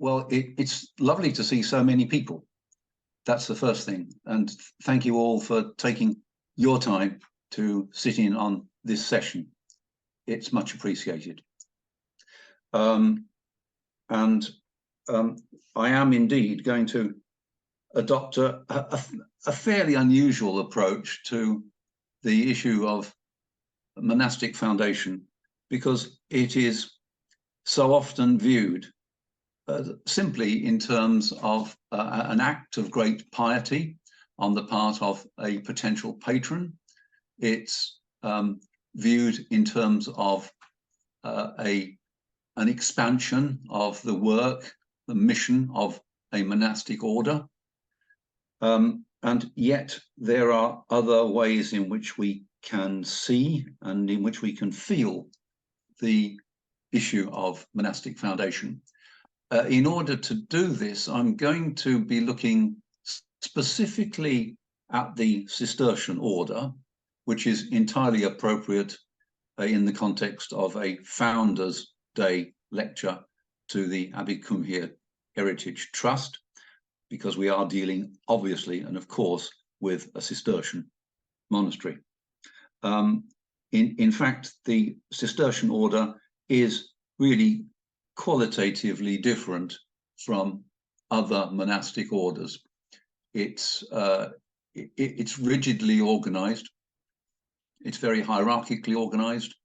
Well, it's lovely to see so many people. That's the first thing. And thank you all for taking your time to sit in on this session. It's much appreciated. I am indeed going to adopt a fairly unusual approach to the issue of monastic foundation, because it is so often viewed simply in terms of an act of great piety on the part of a potential patron. It's viewed in terms of an expansion of the work, the mission of a monastic order. And yet there are other ways in which we can see and in which we can feel the issue of monastic foundation. In order to do this, I'm going to be looking specifically at the Cistercian order, which is entirely appropriate in the context of a Founders' Day lecture to the Abbey Cumhir Heritage Trust, because we are dealing, obviously, and of course, with a Cistercian monastery. In fact, the Cistercian order is really qualitatively different from other monastic orders. It's rigidly organized. It's very hierarchically organized.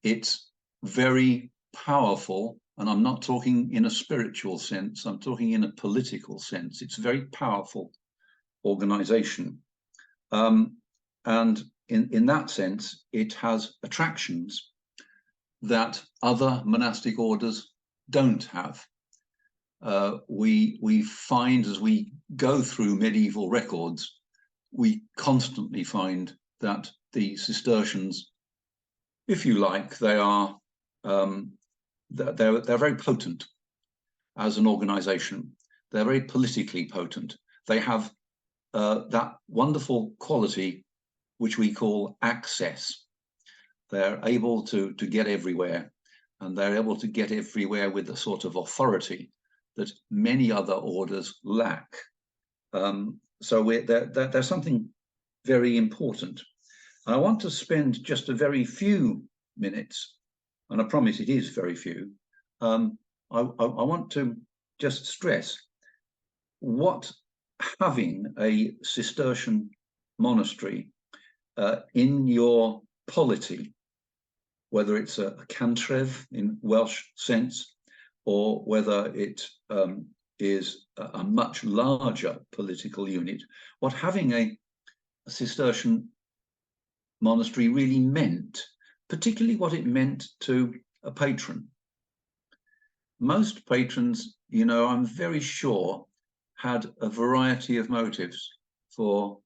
It's very powerful, and I'm not talking in a spiritual sense, I'm talking in a political sense. It's a very powerful organization. And in that sense, it has attractions that other monastic orders don't have. We find, as we go through medieval records, we constantly find that the Cistercians, if you like, they're very potent as an organization. They're very politically potent. They have that wonderful quality which we call access. They're able to get everywhere, and they're able to get everywhere with a sort of authority that many other orders lack. So there's something very important. I want to spend just a very few minutes, and I promise it is very few. I want to just stress what having a Cistercian monastery in your polity, whether it's a cantrev in Welsh sense, or whether it is a much larger political unit, what having a Cistercian monastery really meant, particularly what it meant to a patron. Most patrons, you know, I'm very sure, had a variety of motives for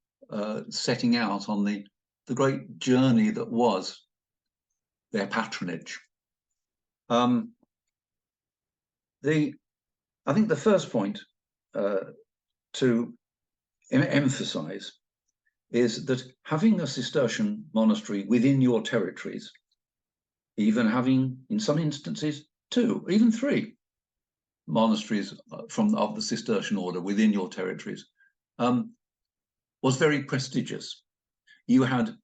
setting out on the great journey that was their patronage. I think the first point to emphasize is that having a Cistercian monastery within your territories, even having, in some instances, 2, even 3 monasteries of the Cistercian order within your territories, was very prestigious. You had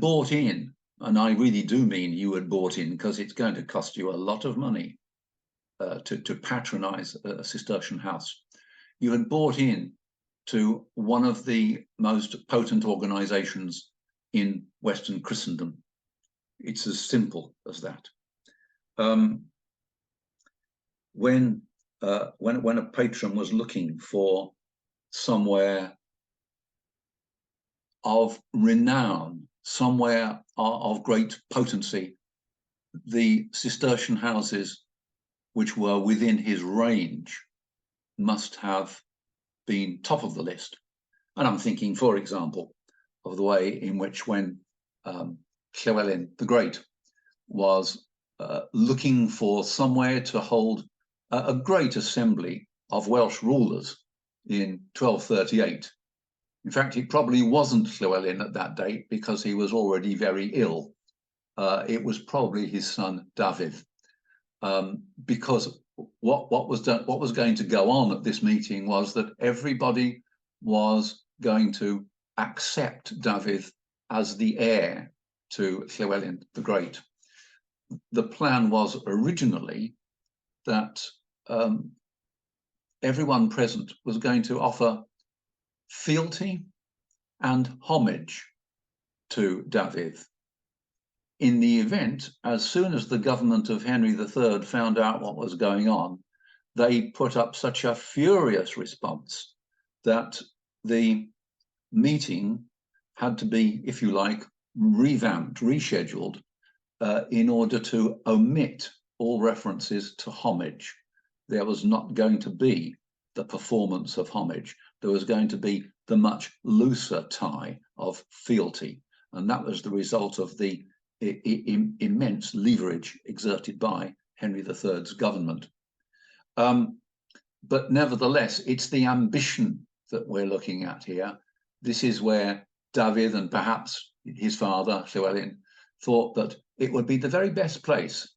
bought in, and I really do mean you had bought in, because it's going to cost you a lot of money to patronize a Cistercian house. You had bought in to one of the most potent organizations in Western Christendom. It's as simple as that. When a patron was looking for somewhere of renown, somewhere of great potency, the Cistercian houses which were within his range must have been top of the list. And I'm thinking, for example, of the way in which when Llywelyn the Great was looking for somewhere to hold a great assembly of Welsh rulers in 1238. In fact, it probably wasn't Llywelyn at that date, because he was already very ill. It was probably his son Dafydd, because what was going to go on at this meeting was that everybody was going to accept David as the heir to Llywelyn the Great. The plan was originally that everyone present was going to offer fealty and homage to David. In the event, as soon as the government of Henry III found out what was going on, they put up such a furious response that the meeting had to be, if you like, revamped, rescheduled, in order to omit all references to homage. There was not going to be the performance of homage. There was going to be the much looser tie of fealty. And that was the result of the immense leverage exerted by Henry III's government. But nevertheless, it's the ambition that we're looking at here. This is where David and perhaps his father, Llywelyn, thought that it would be the very best place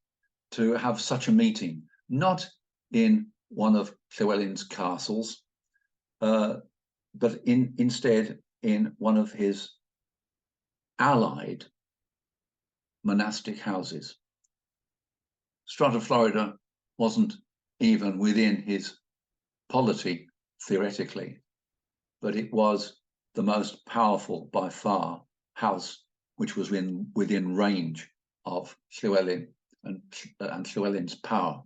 to have such a meeting, not in one of Llywelyn's castles, but instead in one of his allied monastic houses. Strata Florida wasn't even within his polity theoretically, but it was the most powerful by far house which was within range of Llywelyn and Llywelyn's power.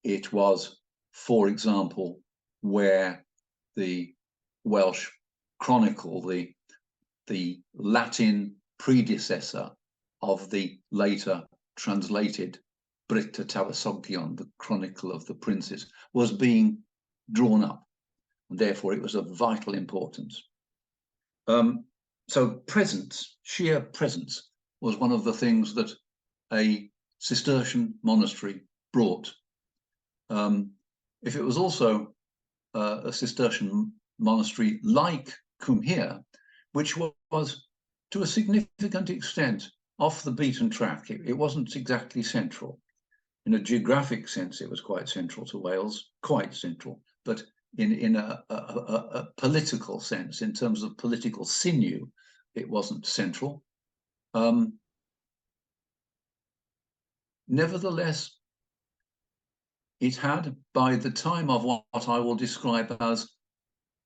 It was, for example, where the Welsh Chronicle, the Latin predecessor of the later translated Brut y Tywysogion, the Chronicle of the Princes, was being drawn up, and therefore it was of vital importance. So presence, sheer presence, was one of the things that a Cistercian monastery brought. If it was also a Cistercian monastery like Cwmhir, which was to a significant extent off the beaten track, it wasn't exactly central. In a geographic sense, it was quite central to Wales, quite central, but in a political sense, in terms of political sinew, it wasn't central. Nevertheless, it had, by the time of what I will describe as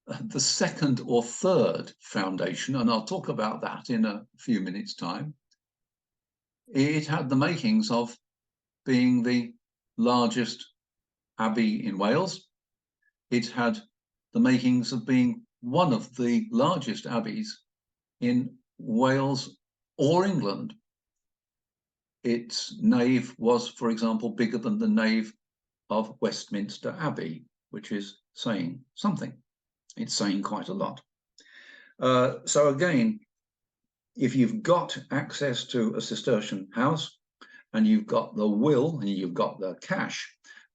the second or third foundation, and I'll talk about that in a few minutes' time, it had the makings of being the largest abbey in Wales. It had the makings of being one of the largest abbeys in Wales or England. Its nave was, for example, bigger than the nave of Westminster Abbey, which is saying something. It's saying quite a lot. So again, if you've got access to a Cistercian house and you've got the will and you've got the cash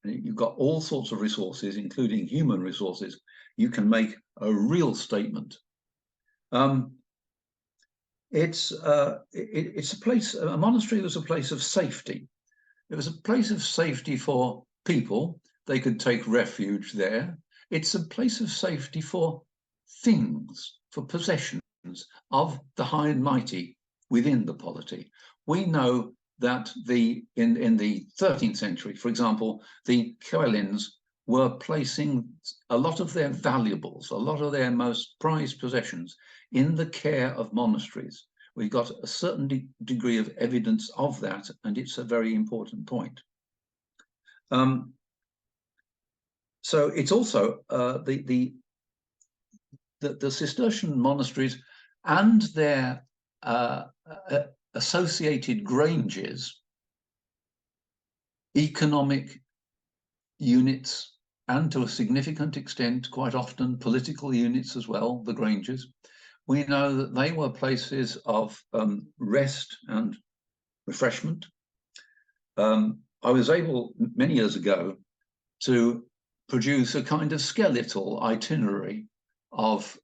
and you've got all sorts of resources, including human resources, you can make a real statement. It's a place, a monastery was a place of safety. It was a place of safety for people. They could take refuge there. It's a place of safety for things, for possessions of the high and mighty within the polity. We know that in the 13th century, for example, the Llywelyns were placing a lot of their valuables, a lot of their most prized possessions in the care of monasteries. We've got a certain degree of evidence of that, and it's a very important point. So it's also the Cistercian monasteries and their associated granges, economic units, and to a significant extent, quite often political units as well, the granges. We know that they were places of rest and refreshment. I was able, many years ago, to produce a kind of skeletal itinerary of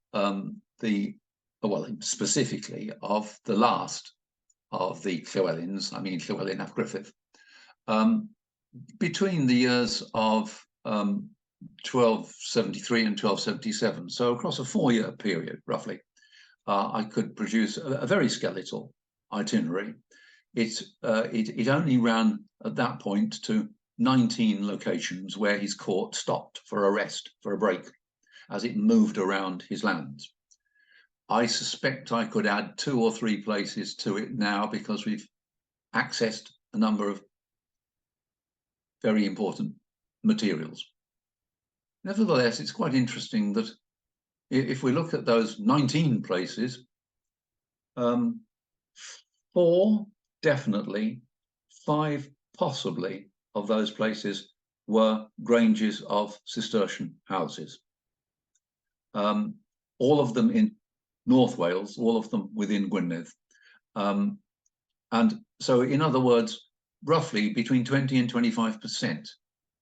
specifically of the last of the Llywelyns, I mean Llywelyn ap Gruffydd. between the years of 1273 and 1277, so across a 4-year period, roughly, I could produce a very skeletal itinerary. It only ran at that point to 19 locations where his court stopped for a rest, for a break, as it moved around his lands. I suspect I could add 2 or 3 places to it now because we've accessed a number of very important materials. Nevertheless, it's quite interesting that if we look at those 19 places, 4 definitely, 5 possibly of those places were granges of Cistercian houses. All of them in North Wales, all of them within Gwynedd. And so, in other words, roughly between 20 and 25%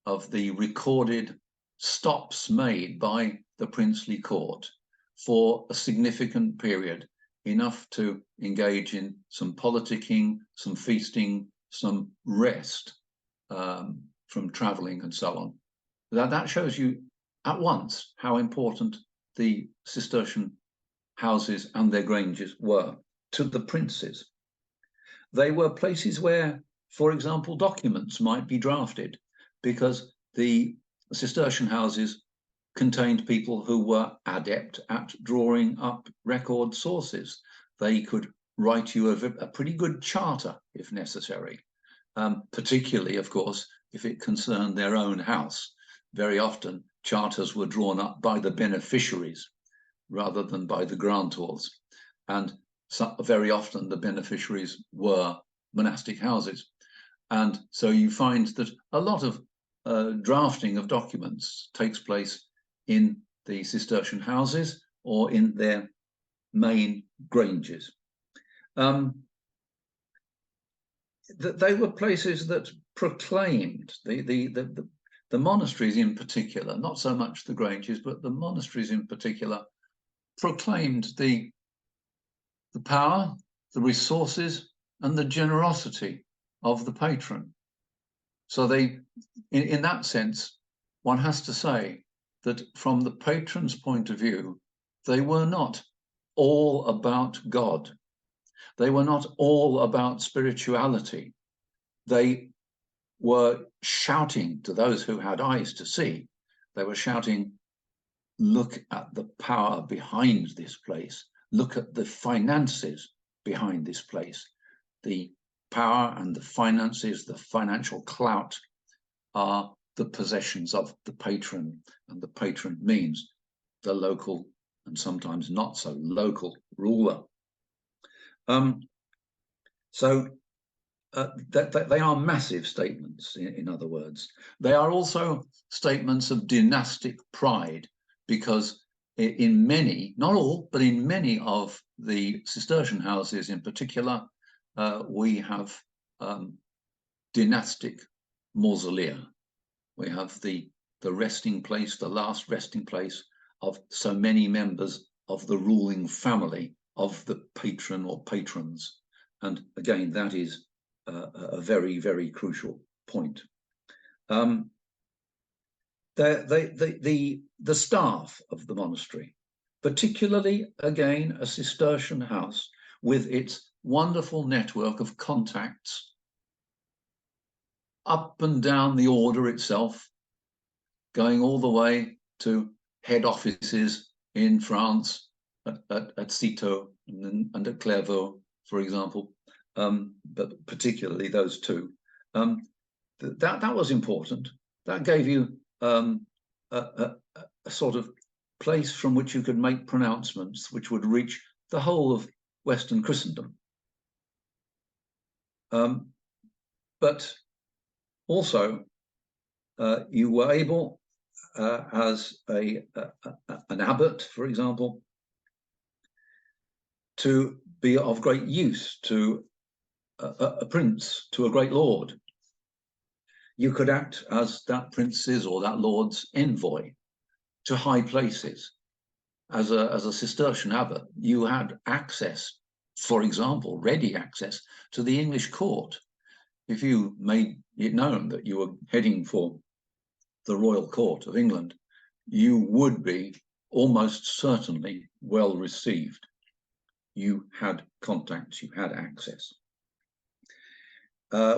of the recorded stops made by the princely court for a significant period, enough to engage in some politicking, some feasting, some rest from traveling and so on. That shows you at once how important the Cistercian houses and their granges were to the princes. They were places where, for example, documents might be drafted, because the Cistercian houses contained people who were adept at drawing up record sources. They could write you a pretty good charter if necessary, particularly, of course, if it concerned their own house. Very often, charters were drawn up by the beneficiaries rather than by the grantors. And so, very often the beneficiaries were monastic houses. And so you find that a lot of drafting of documents takes place in the Cistercian houses or in their main granges. They were places that proclaimed, the monasteries in particular, not so much the granges, but the monasteries in particular, proclaimed the power, the resources, and the generosity of the patron. So they, in that sense, one has to say that from the patron's point of view, they were not all about God. They were not all about spirituality. They were shouting to those who had eyes to see. They were shouting, look at the power behind this place. Look at the finances behind this place. The power and the finances, the financial clout, are the possessions of the patron, and the patron means the local and sometimes not so local ruler. So they are massive statements, in other words. They are also statements of dynastic pride, because in many, not all, but in many of the Cistercian houses in particular, we have dynastic mausolea. We have the resting place, the last resting place of so many members of the ruling family of the patron or patrons. And again, that is a very, very crucial point. The staff of the monastery, particularly, again, a Cistercian house with its wonderful network of contacts up and down the order itself, going all the way to head offices in France at Citeaux and at Clairvaux, for example, but particularly those two. That was important. That gave you a sort of place from which you could make pronouncements which would reach the whole of Western Christendom. But also, you were able, as an abbot, for example, to be of great use to a prince, to a great lord. You could act as that prince's or that lord's envoy to high places. As a Cistercian abbot, you had access, for example, ready access to the English court. if you made it known that you were heading for the royal court of England, you would be almost certainly well received. You had contacts, you had access.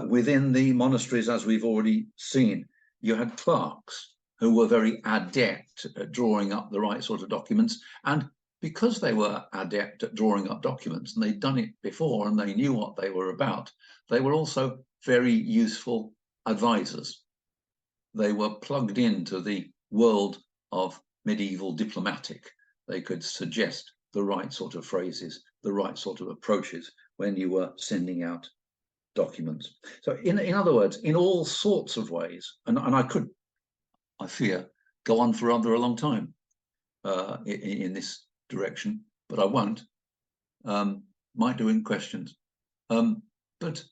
Within the monasteries, as we've already seen, you had clerks who were very adept at drawing up the right sort of documents. And because they were adept at drawing up documents and they'd done it before and they knew what they were about, they were also very useful advisors. They were plugged into the world of medieval diplomatic. They could suggest the right sort of phrases, the right sort of approaches when you were sending out documents. So in other words, in all sorts of ways, and I could, I fear, go on for rather a long time in this direction, but I won't. Might do in questions. But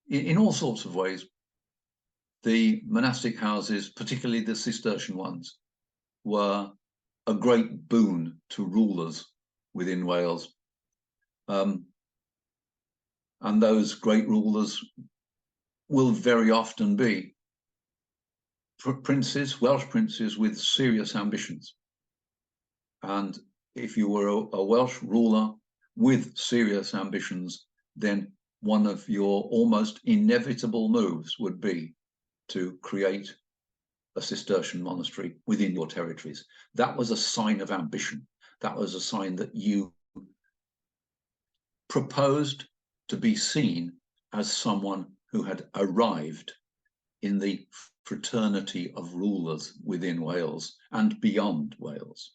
in all sorts of ways, the monastic houses, particularly the Cistercian ones, were a great boon to rulers within Wales. And those great rulers will very often be princes, Welsh princes with serious ambitions. And if you were a Welsh ruler with serious ambitions, then one of your almost inevitable moves would be to create a Cistercian monastery within your territories. That was a sign of ambition. That was a sign that you proposed to be seen as someone who had arrived in the fraternity of rulers within Wales and beyond Wales.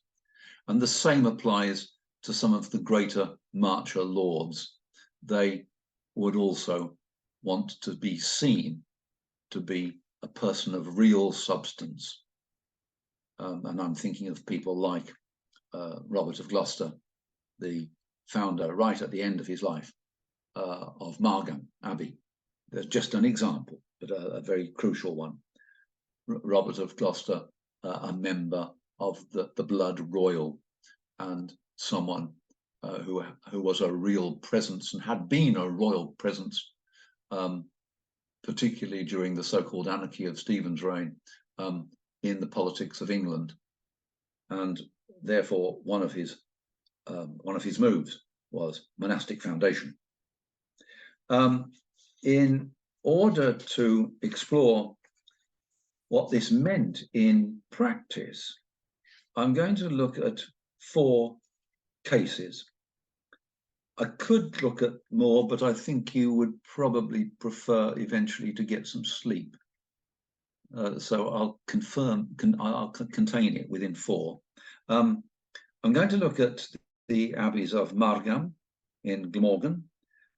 And the same applies to some of the greater marcher lords. They would also want to be seen to be a person of real substance. And I'm thinking of people like Robert of Gloucester, the founder right at the end of his life of Margam Abbey. There's just an example, but a very crucial one. Robert of Gloucester, a member of the blood royal, and someone who was a real presence and had been a royal presence, particularly during the so-called anarchy of Stephen's reign, in the politics of England. And therefore, one of his moves was monastic foundation. In order to explore what this meant in practice, I'm going to look at 4 cases. I could look at more, but I think you would probably prefer eventually to get some sleep. So I'll contain it within 4. I'm going to look at the abbeys of Margam in Glamorgan.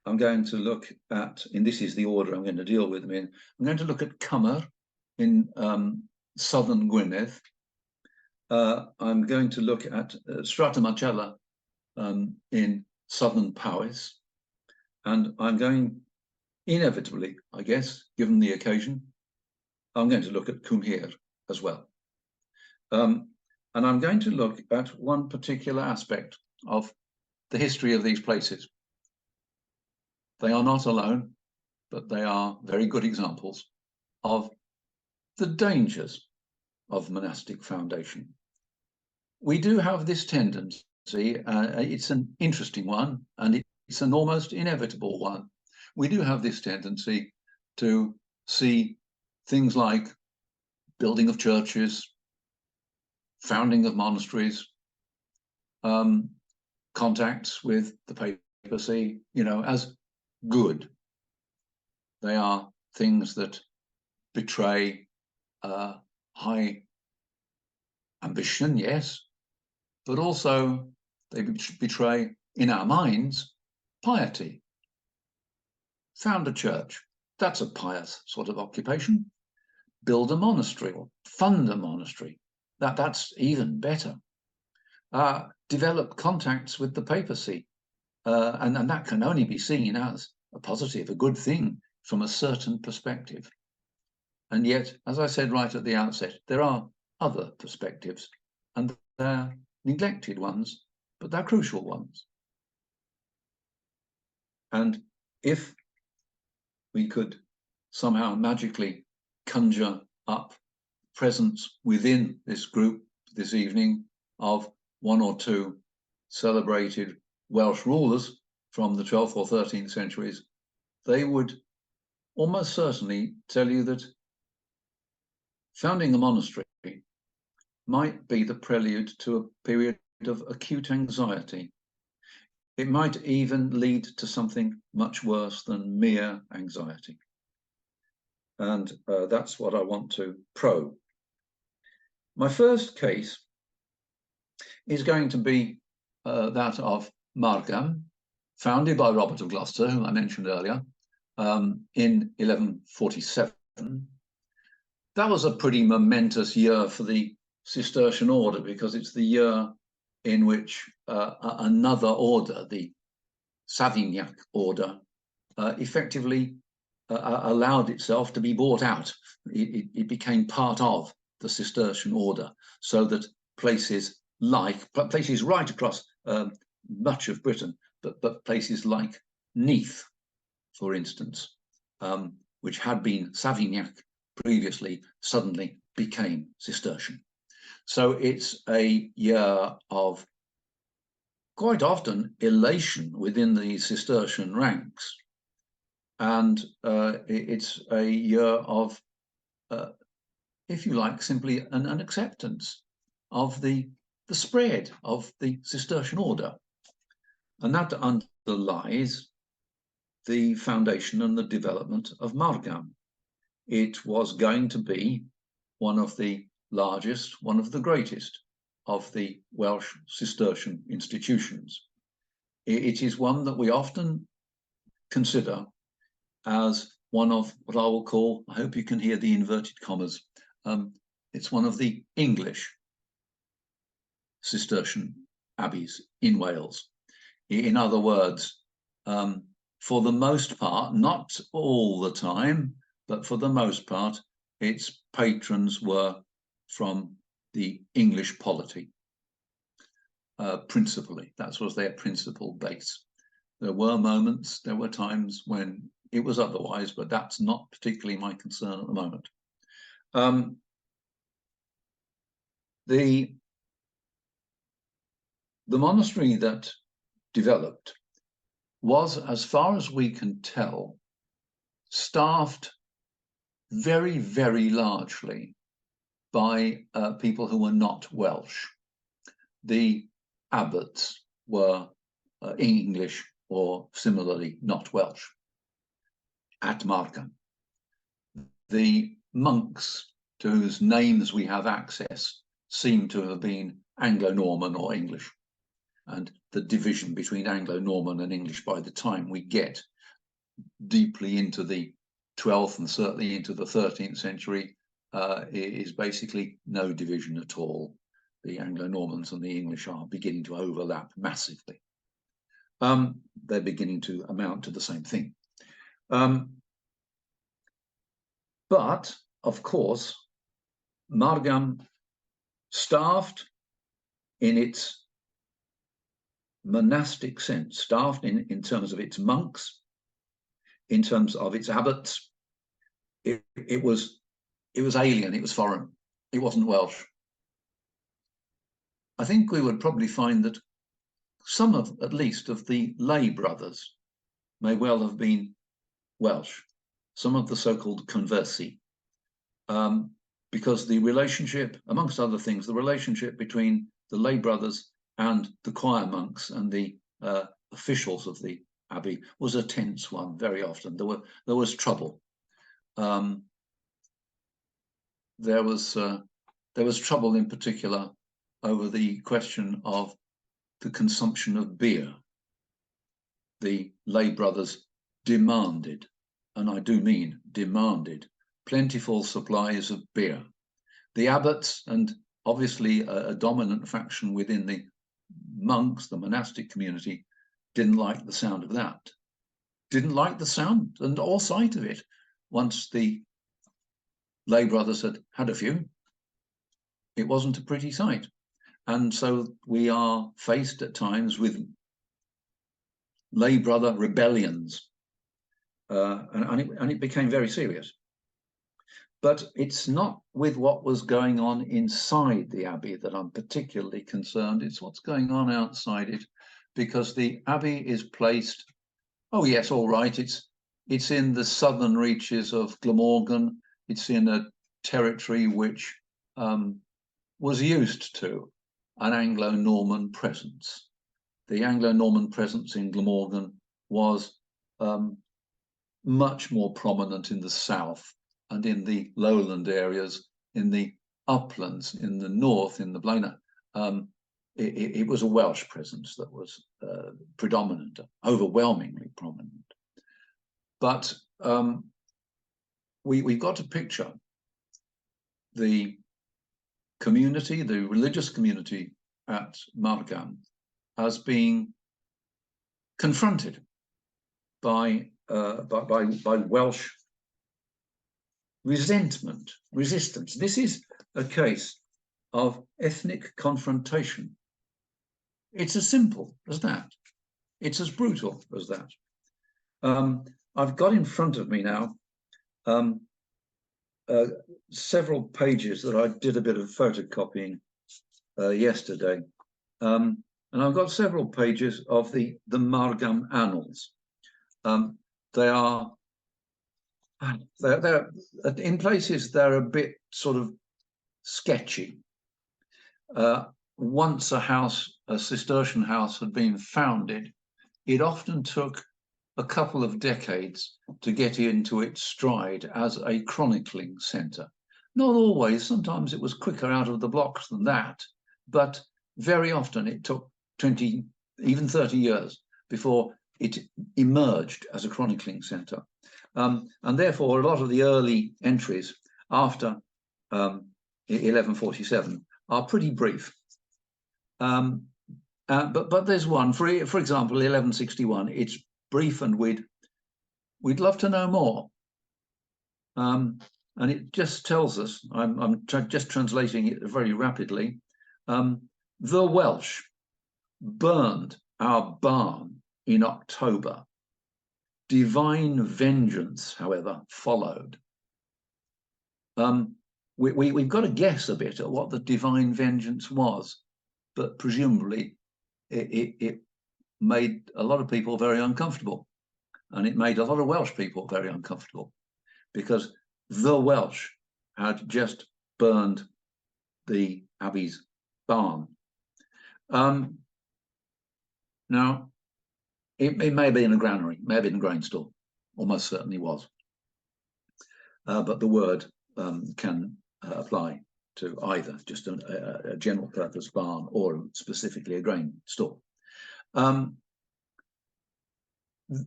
I'm going to look at, and this is the order I'm going to deal with them in, I'm going to look at Cummer in southern Gwynedd. I'm going to look at Strattamachella in southern Powys. And I'm going, inevitably, I guess, given the occasion, I'm going to look at Cwm Hir as well. And I'm going to look at one particular aspect of the history of these places. They are not alone, but they are very good examples of the dangers of monastic foundation. We do have this tendency, it's an interesting one, and it's an almost inevitable one. We do have this tendency to see things like building of churches, founding of monasteries, contacts with the papacy, as good. They are things that betray high ambition, yes, but also they betray, in our minds, piety. Found a church, that's a pious sort of occupation. Build a monastery or fund a monastery, that's even better. Develop contacts with the papacy, and that can only be seen as a positive, a good thing from a certain perspective. And yet, as I said right at the outset, there are other perspectives, and they're neglected ones, but they're crucial ones. And if we could somehow magically conjure up presence within this group this evening of one or two celebrated Welsh rulers from the 12th or 13th centuries, they would almost certainly tell you that founding a monastery might be the prelude to a period of acute anxiety. It might even lead to something much worse than mere anxiety. And that's what I want to probe. My first case is going to be that of Margam, founded by Robert of Gloucester, whom I mentioned earlier, in 1147. That was a pretty momentous year for the Cistercian order, because it's the year in which another order, the Savignac order, effectively allowed itself to be bought out. It became part of the Cistercian order, so that places right across much of Britain, but places like Neath, for instance, which had been Savignac previously, suddenly became Cistercian. So it's a year of quite often elation within the Cistercian ranks. And it's a year of, if you like, simply an acceptance of the spread of the Cistercian order. And that underlies the foundation and the development of Margam. It was going to be one of the largest, one of the greatest of the Welsh Cistercian institutions. It is one that we often consider as one of what I will call, I hope you can hear the inverted commas, it's one of the English Cistercian abbeys in Wales. In other words, for the most part, not all the time, but for the most part, its patrons were from the English polity, principally. That was their principal base. There were moments, there were times when it was otherwise, but that's not particularly my concern at the moment. The monastery that developed was, as far as we can tell, staffed very, very largely by people who were not Welsh. The abbots were English or similarly not Welsh at Margam. The monks to whose names we have access seem to have been Anglo-Norman or English. And the division between Anglo-Norman and English, by the time we get deeply into the 12th and certainly into the 13th century, is basically no division at all. The Anglo-Normans and the English are beginning to overlap massively. They're beginning to amount to the same thing. But, of course, Margam, staffed in its monastic sense, staffed in terms of its monks, in terms of its abbots, it was alien, it was foreign, it wasn't Welsh. I think we would probably find that some of, at least, of the lay brothers may well have been Welsh, some of the so-called conversi, because the relationship, amongst other things, the relationship between the lay brothers and the choir monks and the officials of the abbey was a tense one. Very often there was trouble. There was trouble in particular over the question of the consumption of beer. The lay brothers demanded, and I do mean demanded, plentiful supplies of beer. The abbots, and obviously a dominant faction within the monks, the monastic community, didn't like the sound of that, didn't like the sound and or sight of it. Once the lay brothers had had a few, it wasn't a pretty sight. And so we are faced at times with lay brother rebellions. and it became very serious. But it's not with what was going on inside the abbey that I'm particularly concerned. It's what's going on outside it, because the abbey is placed, oh yes, all right, it's in the southern reaches of Glamorgan. It's in a territory which was used to an Anglo-Norman presence. The Anglo-Norman presence in Glamorgan was much more prominent in the south and in the lowland areas, in the uplands, in the north, in the Blaena. It was a Welsh presence that was predominant, overwhelmingly prominent. But we've got to picture the community, the religious community at Margam, as being confronted by Welsh resentment, resistance. This is a case of ethnic confrontation. It's as simple as that. It's as brutal as that. I've got in front of me now several pages that I did a bit of photocopying yesterday. And I've got several pages of the Margam Annals. They're in places they're a bit sort of sketchy. Once a Cistercian house had been founded, it often took a couple of decades to get into its stride as a chronicling centre. Not always, sometimes it was quicker out of the blocks than that, but very often it took 20, even 30 years before it emerged as a chronicling centre. And therefore, a lot of the early entries after 1147 are pretty brief. But there's one, for example, 1161. It's brief, and we'd love to know more. And it just tells us, I'm just translating it very rapidly. The Welsh burned our barn in October. Divine vengeance, however, followed. We've got to guess a bit at what the divine vengeance was, but presumably it made a lot of people very uncomfortable, and it made a lot of Welsh people very uncomfortable, because the Welsh had just burned the abbey's barn. Now, it may have been a granary, may have been a grain store, almost certainly was. But the word can apply to either, just a general purpose barn or specifically a grain store. The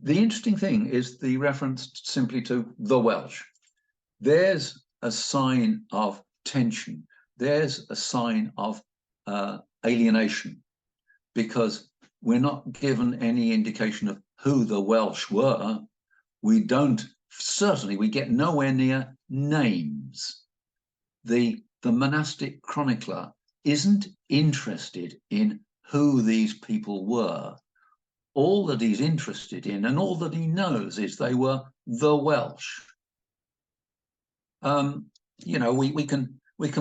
interesting thing is the reference simply to the Welsh. There's a sign of tension. There's a sign of alienation, because we're not given any indication of who the Welsh were. We get nowhere near names. The monastic chronicler isn't interested in who these people were. All that he's interested in, and all that he knows, is they were the Welsh. You know, we can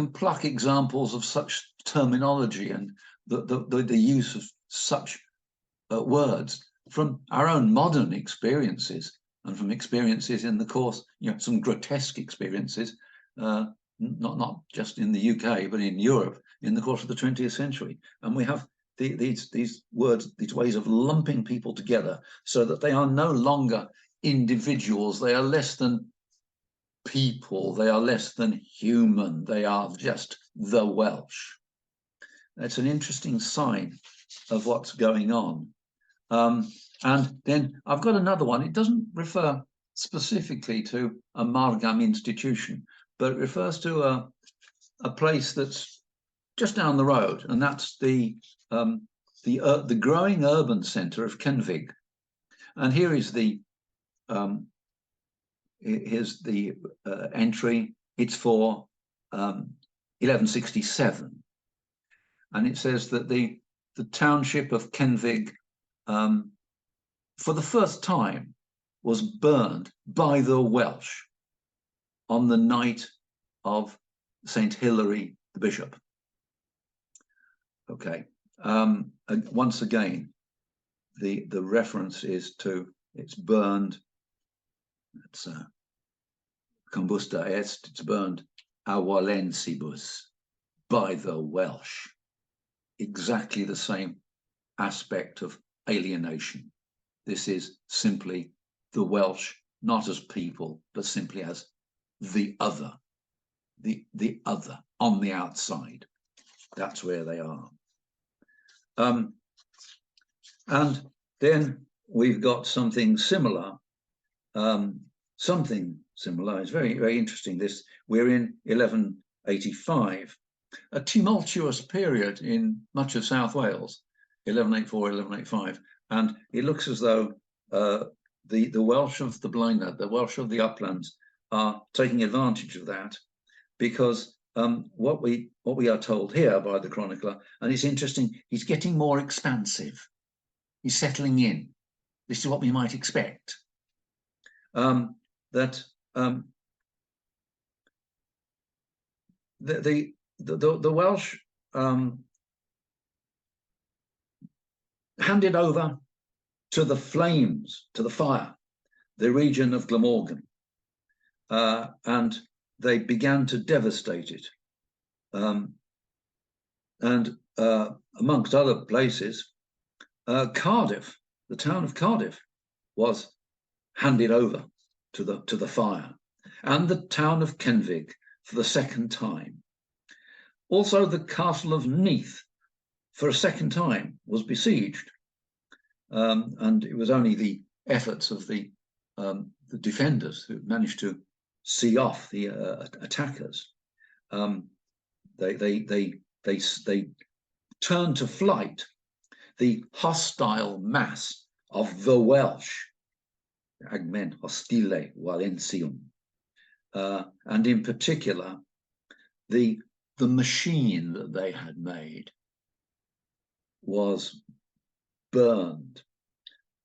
pluck examples of such terminology and the use of such words from our own modern experiences, and from experiences in the course, you know, some grotesque experiences, not just in the UK, but in Europe in the course of the 20th century. And we have these words, these ways of lumping people together so that they are no longer individuals. They are less than people. They are less than human. They are just the Welsh. It's an interesting sign of what's going on. And then I've got another one. It doesn't refer specifically to a Margam institution, but it refers to a place that's just down the road, and that's the growing urban centre of Kenfig. And here is here's the entry. It's for 1167, and it says that the township of Kenfig, for the first time, was burned by the Welsh on the night of St. Hilary the Bishop. Okay, once again, the reference is to, it's burned, it's combusta est, it's burned a Walensibus, by the Welsh. Exactly the same aspect of alienation. This is simply the Welsh, not as people, but simply as the other, the other on the outside. That's where they are. And then we've got something similar. It's very, very interesting. This, we're in 1185, a tumultuous period in much of South Wales, 1184, 1185, and it looks as though the Welsh of the Blaenau, the Welsh of the uplands, are taking advantage of that, because what we are told here by the chronicler, and it's interesting, he's getting more expansive. He's settling in. This is what we might expect. That the Welsh handed over to the flames, to the fire, the region of Glamorgan, and they began to devastate it. And amongst other places, Cardiff, the town of Cardiff, was handed over to the fire, and the town of Kenfig for the second time. Also, the castle of Neath, for a second time, was besieged, and it was only the efforts of the defenders who managed to see off the attackers. They turned to flight the hostile mass of the Welsh, agmen hostile Walentium, and in particular the machine that they had made was burned.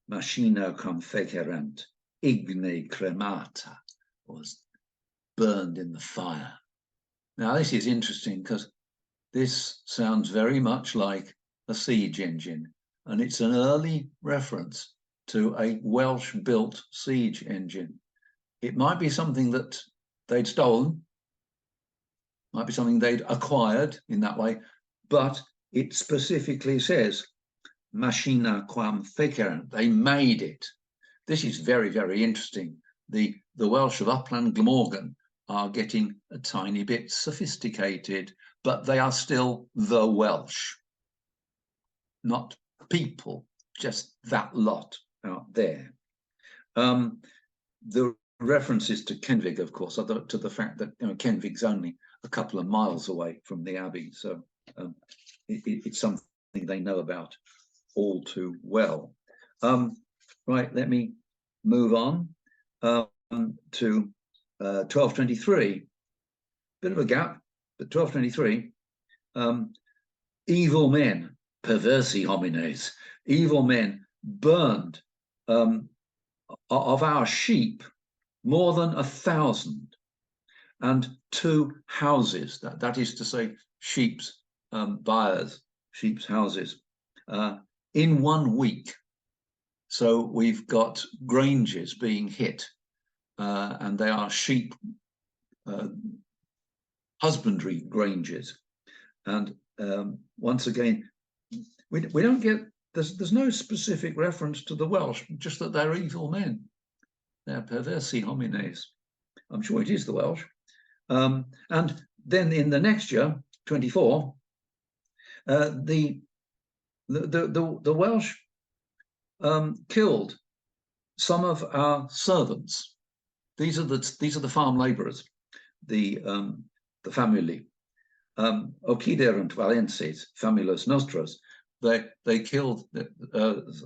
Machina confecerant igne cremata, was burned in the fire. Now this is interesting because this sounds very much like a siege engine, and it's an early reference to a Welsh-built siege engine. It might be something that they'd stolen, might be something they'd acquired in that way, but it specifically says machina quam fecerunt, they made it. This is very, very interesting. The Welsh of Upland Glamorgan are getting a tiny bit sophisticated, but they are still the Welsh, not people, just that lot out there. The references to Kenfig, of course, are to the fact that Kenfig's only a couple of miles away from the abbey, so it's something they know about all too well. Right, let me move on to 1223. Bit of a gap, but 1223. Evil men, perversi homines, evil men burned of our sheep more than 1,000, and 2 houses, that is to say sheep's buyers, sheep's houses, in 1 week. So we've got granges being hit, and they are sheep husbandry granges. And once again, we don't get, there's no specific reference to the Welsh, just that they're evil men. They're perversi homines. I'm sure it is the Welsh. And then in the next year, 24, the Welsh killed some of our servants. These are the farm labourers, the family. Occiderunt valences famulus nostras. They killed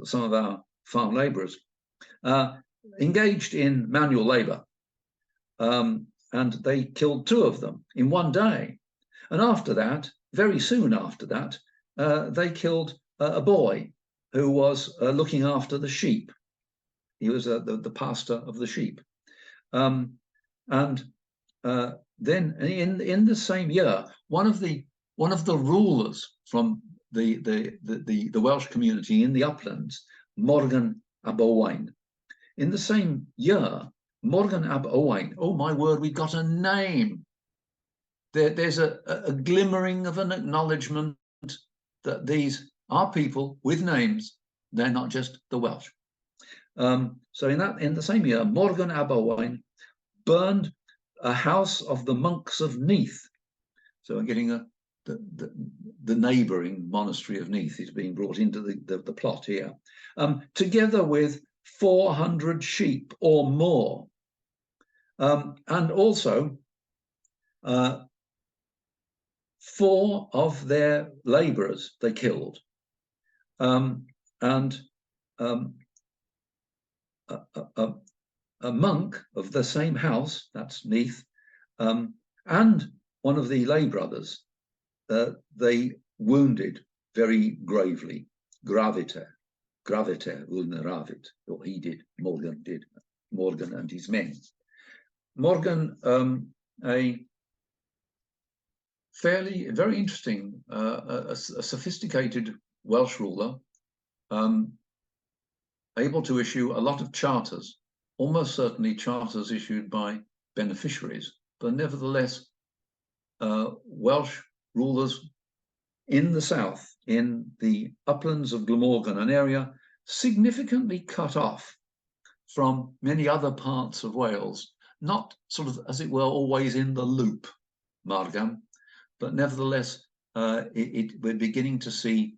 some of our farm labourers, engaged in manual labour, and they killed 2 of them in 1 day. And after that, very soon after that, they killed a boy who was looking after the sheep. He was the pastor of the sheep. And then in the same year, one of the rulers from the Welsh community in the uplands, Morgan ab Owain, in the same year, Morgan ab Owain, oh my word, we got a name. There's a glimmering of an acknowledgement that these are people with names. They're not just the Welsh. So in the same year, Morgan ab Owain burned a house of the monks of Neath. So we're getting the neighbouring monastery of Neath is being brought into the plot here, together with 400 sheep or more, and also 4 of their labourers they killed, and a monk of the same house, that's Neath, and one of the lay brothers, they wounded very gravely, graviter vulneravit, or he did, Morgan and his men. Morgan, a very interesting, a sophisticated Welsh ruler, able to issue a lot of charters, almost certainly charters issued by beneficiaries, but nevertheless, Welsh rulers in the south, in the uplands of Glamorgan, an area significantly cut off from many other parts of Wales, not sort of, as it were, always in the loop, Margam, but nevertheless, we're beginning to see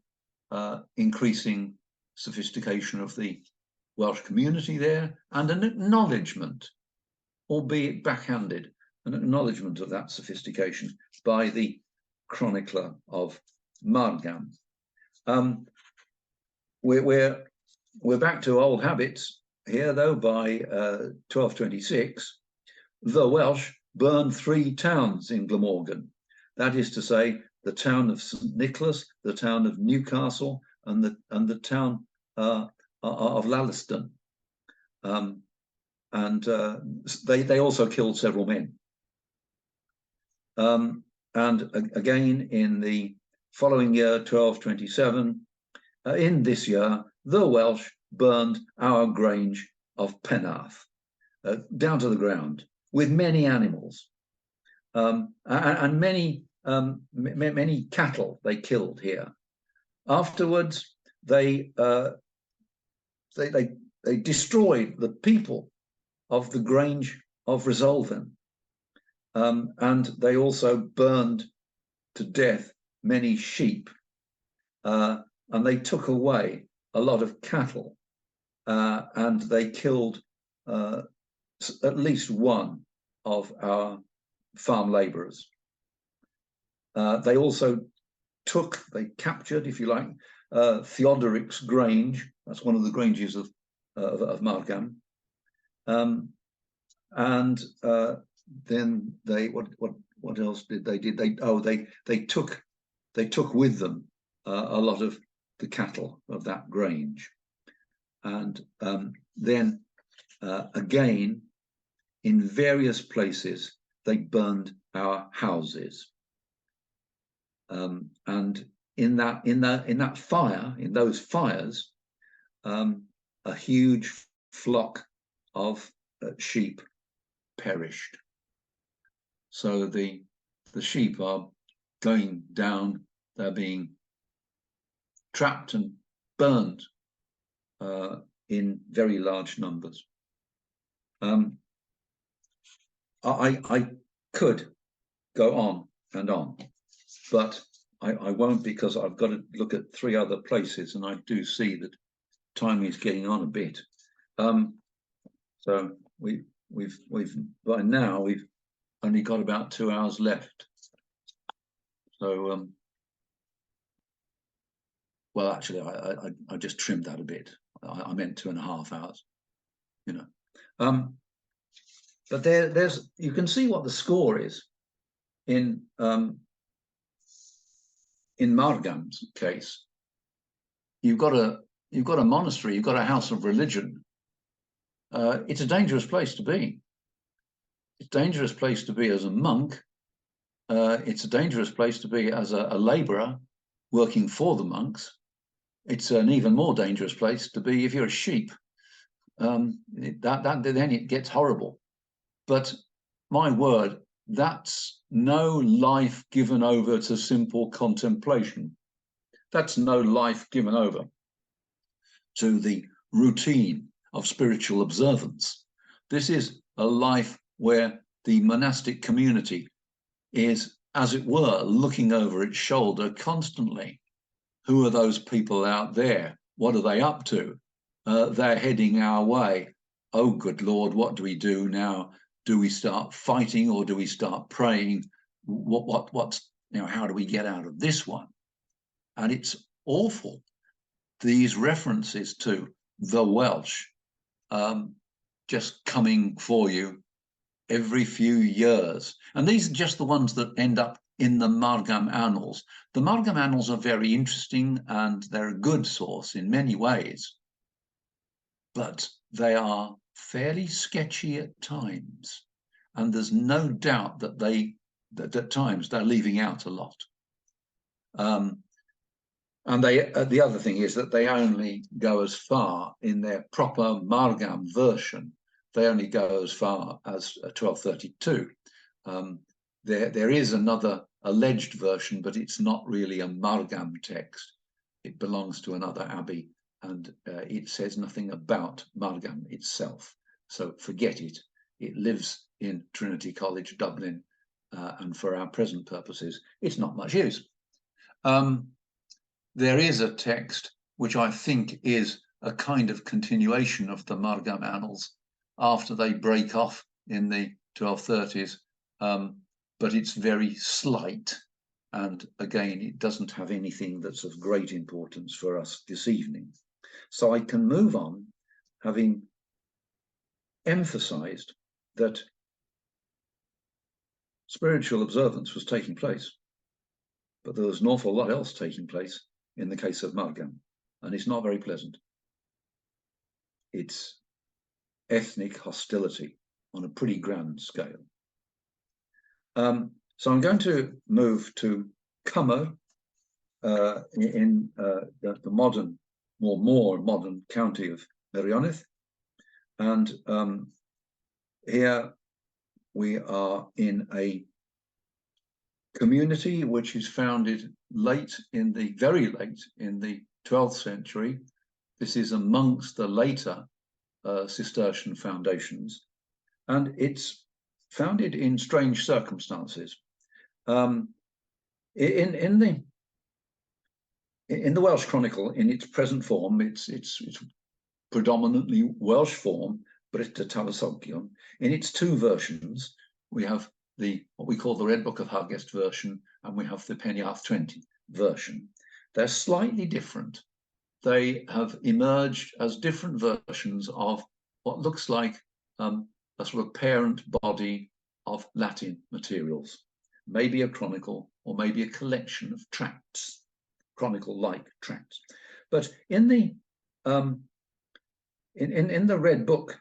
increasing sophistication of the Welsh community there, and an acknowledgement, albeit backhanded, an acknowledgement of that sophistication by the chronicler of Margam. We're back to old habits here, though. By 1226, the Welsh burned 3 towns in Glamorgan. That is to say, the town of St Nicholas, the town of Newcastle, and the town of Llalliston. They also killed several men. And again, in the following year, 1227, in this year, the Welsh burned our grange of Penarth down to the ground, with many animals, and many cattle they killed here. Afterwards, they destroyed the people of the Grange of Resolven, and they also burned to death many sheep, and they took away a lot of cattle, and they killed at least one of our farm labourers. They also captured, if you like, Theodoric's Grange. That's one of the granges of Margam. And then they what else did they do? They took with them a lot of the cattle of that grange, and then again in various places they burned our houses. And in those fires, a huge flock of sheep perished. So the sheep are going down; they're being trapped and burned in very large numbers. I could go on and on, but I won't, because I've got to look at 3 other places, and I do see that time is getting on a bit. So we've by now we've only got about 2 hours left. So well, actually, I just trimmed that a bit. I meant 2.5 hours, you know. But there's you can see what the score is in Margam's case. You've got a monastery, you've got a house of religion, it's a dangerous place to be. It's a dangerous place to be as a monk. It's a dangerous place to be as a labourer working for the monks. It's an even more dangerous place to be if you're a sheep. Then it gets horrible. But my word, that's no life given over to simple contemplation. That's no life given over to the routine of spiritual observance. This is a life where the monastic community is, as it were, looking over its shoulder constantly. Who are those people out there? What are they up to? They're heading our way. Oh, good Lord, what do we do now? Do we start fighting or do we start praying? What's, how do we get out of this one? And it's awful. These references to the Welsh just coming for you every few years. And these are just the ones that end up in the Margam Annals. The Margam Annals are very interesting and they're a good source in many ways, but they are fairly sketchy at times. And there's no doubt that at times they're leaving out a lot. And the other thing is that they only go as far in their proper Margam version. They only go as far as 1232. There is another alleged version, but it's not really a Margam text. It belongs to another abbey, and it says nothing about Margam itself. So forget it. It lives in Trinity College, Dublin, and for our present purposes, it's not much use. There is a text which I think is a kind of continuation of the Margam Annals after they break off in the 1230s, but it's very slight. And again, it doesn't have anything that's of great importance for us this evening. So I can move on, having emphasized that spiritual observance was taking place, but there was an awful lot else taking place in the case of Margam, and it's not very pleasant. It's ethnic hostility on a pretty grand scale. So I'm going to move to Cummer in the modern, more modern county of Meirionydd, and here we are in a community which is founded very late in the 12th century. This is amongst the later Cistercian foundations, and it's founded in strange circumstances. In the Welsh Chronicle, in its present form, it's predominantly Welsh form, but it's a Talosogion. In its two versions, we have what we call the Red Book of Hargest version, and we have the Penniarth 20 version. They're slightly different. They have emerged as different versions of what looks like a sort of parent body of Latin materials, maybe a chronicle or maybe a collection of tracts, chronicle-like tracts. But in the Red Book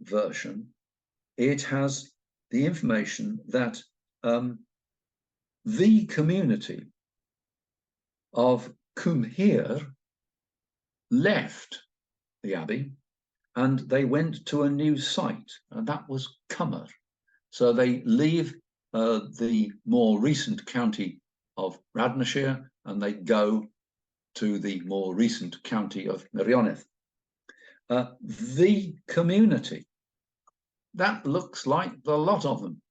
version, it has the information that the community of Cumhir left the abbey and they went to a new site, and that was Cummer. So they leave the more recent county of Radnorshire and they go to the more recent county of Meirionydd. The community, that looks like the lot of them.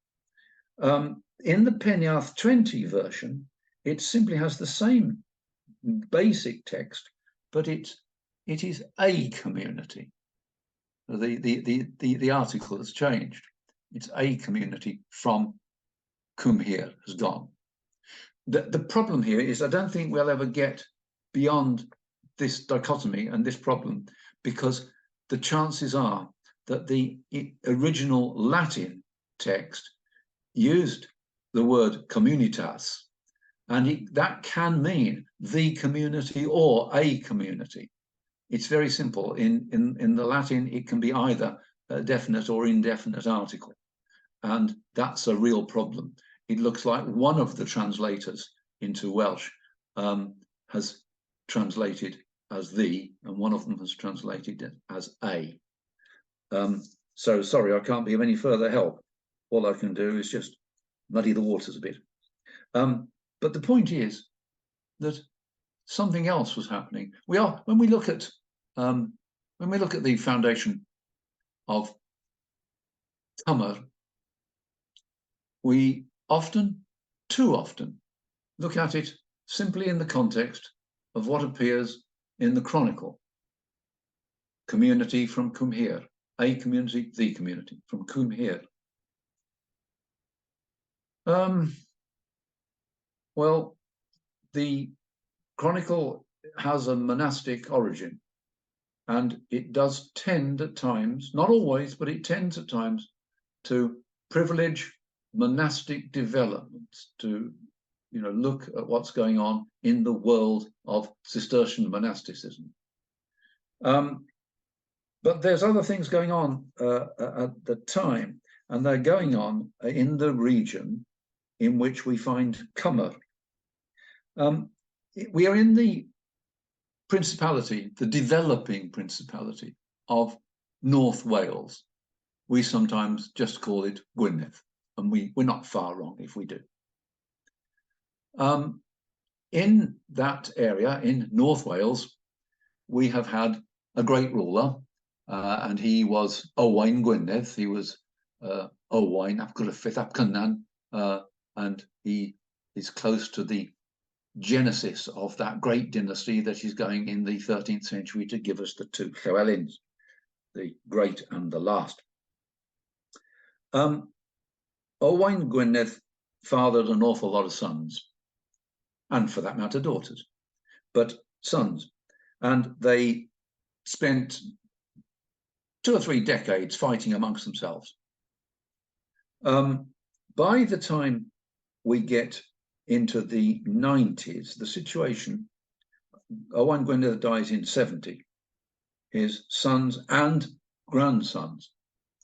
In the Penniarth 20 version, it simply has the same basic text, but it is a community. The article has changed. It's a community from Cumhir has gone. The problem here is I don't think we'll ever get beyond this dichotomy and this problem, because the chances are that the original Latin text used the word communitas, and that can mean the community or a community. It's very simple. In the Latin, it can be either a definite or indefinite article, and that's a real problem. It looks like one of the translators into Welsh has translated as the, and one of them has translated it as a. So sorry, I can't be of any further help. All I can do is just muddy the waters a bit. But the point is that something else was happening. When we look at the foundation of Cummer, we too often, look at it simply in the context of what appears in the Chronicle. Community from Cumhir, a community, the community from Cumhir. Well, the Chronicle has a monastic origin, and it does tend at times, not always, but it tends at times to privilege monastic developments, to look at what's going on in the world of Cistercian monasticism. But there's other things going on at the time, and they're going on in the region in which we find Cummer. We are in the principality, the developing principality of North Wales. We sometimes just call it Gwynedd, and we're not far wrong if we do. In that area, in North Wales, we have had a great ruler, and he was Owain Gwynedd. He was Owain ap Gruffydd ap Cynan, and he is close to the genesis of that great dynasty that is going in the 13th century to give us the two Llywelyns, the great and the last. Owain Gwynedd fathered an awful lot of sons, and for that matter, daughters, but sons. And they spent 2 or 3 decades fighting amongst themselves. By the time we get into the 90s, the situation, Owain Gwynedd dies in 70. His sons and grandsons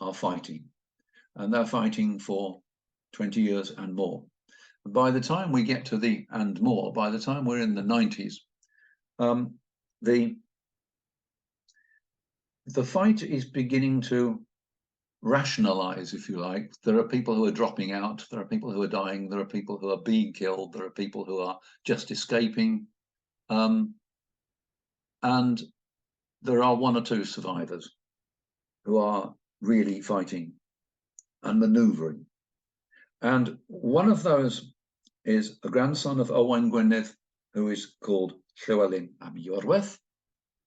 are fighting, and they're fighting for 20 years and more. And by the time we get to the and more, by the time we're in the 90s, the fight is beginning to rationalize, if you like. There are people who are dropping out, there are people who are dying, there are people who are being killed, there are people who are just escaping, and there are 1 or 2 survivors who are really fighting and maneuvering. And one of those is a grandson of Owain Gwynedd, who is called Llywelyn ap Iorwerth.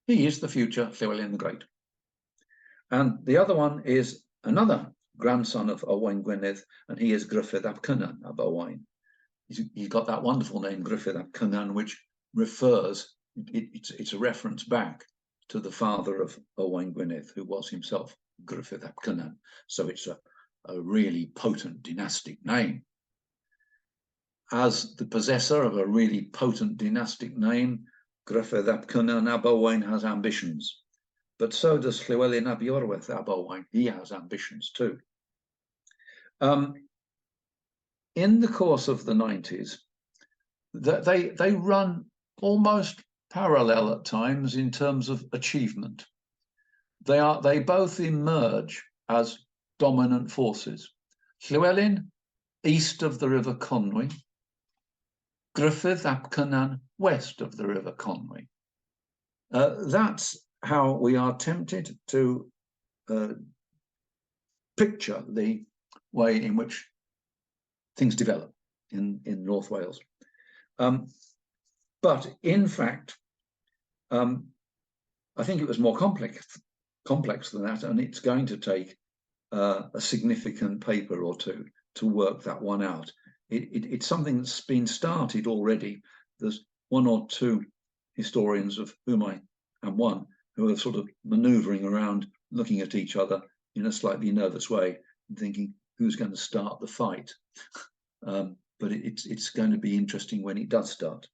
He is the future Llywelyn the Great. And the other one is another grandson of Owain Gwynedd, and he is Gruffydd ap Cynan ap Owain. He's got that wonderful name, Gruffydd ap Cynan, which refers, it's a reference back to the father of Owain Gwynedd, who was himself Gruffydd ap Cynan. So it's a really potent dynastic name. As the possessor of a really potent dynastic name, Gruffydd ap Cynan ap Owain has ambitions. But so does Llywelyn ap Iorwerth ap Owain. He has ambitions too. In the course of the 90s, they run almost parallel at times in terms of achievement. They both emerge as dominant forces. Llywelyn, east of the River Conwy, Gruffydd ap Cynan, west of the River Conwy. That's how we are tempted to picture the way in which things develop in North Wales. But in fact, I think it was more complex than that, and it's going to take a significant paper or 2 to work that one out. It's something that's been started already. There's 1 or 2 historians, of whom I am one, who are sort of maneuvering around, looking at each other in a slightly nervous way, and thinking, who's going to start the fight? But it's going to be interesting when it does start.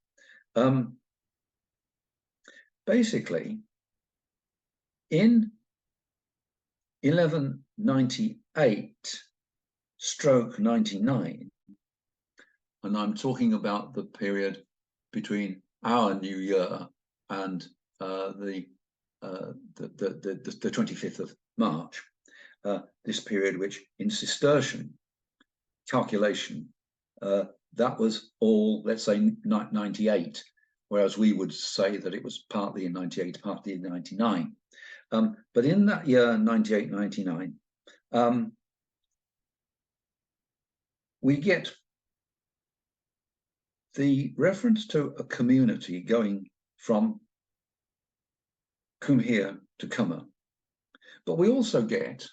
Basically, In 1198/99, and I'm talking about the period between our new year and the 25th of March, this period which in Cistercian calculation, that was all, let's say, 98, whereas we would say that it was partly in 98, partly in 99. But in that year, 98/99, we get the reference to a community going from Cumhir to Cummer. But we also get,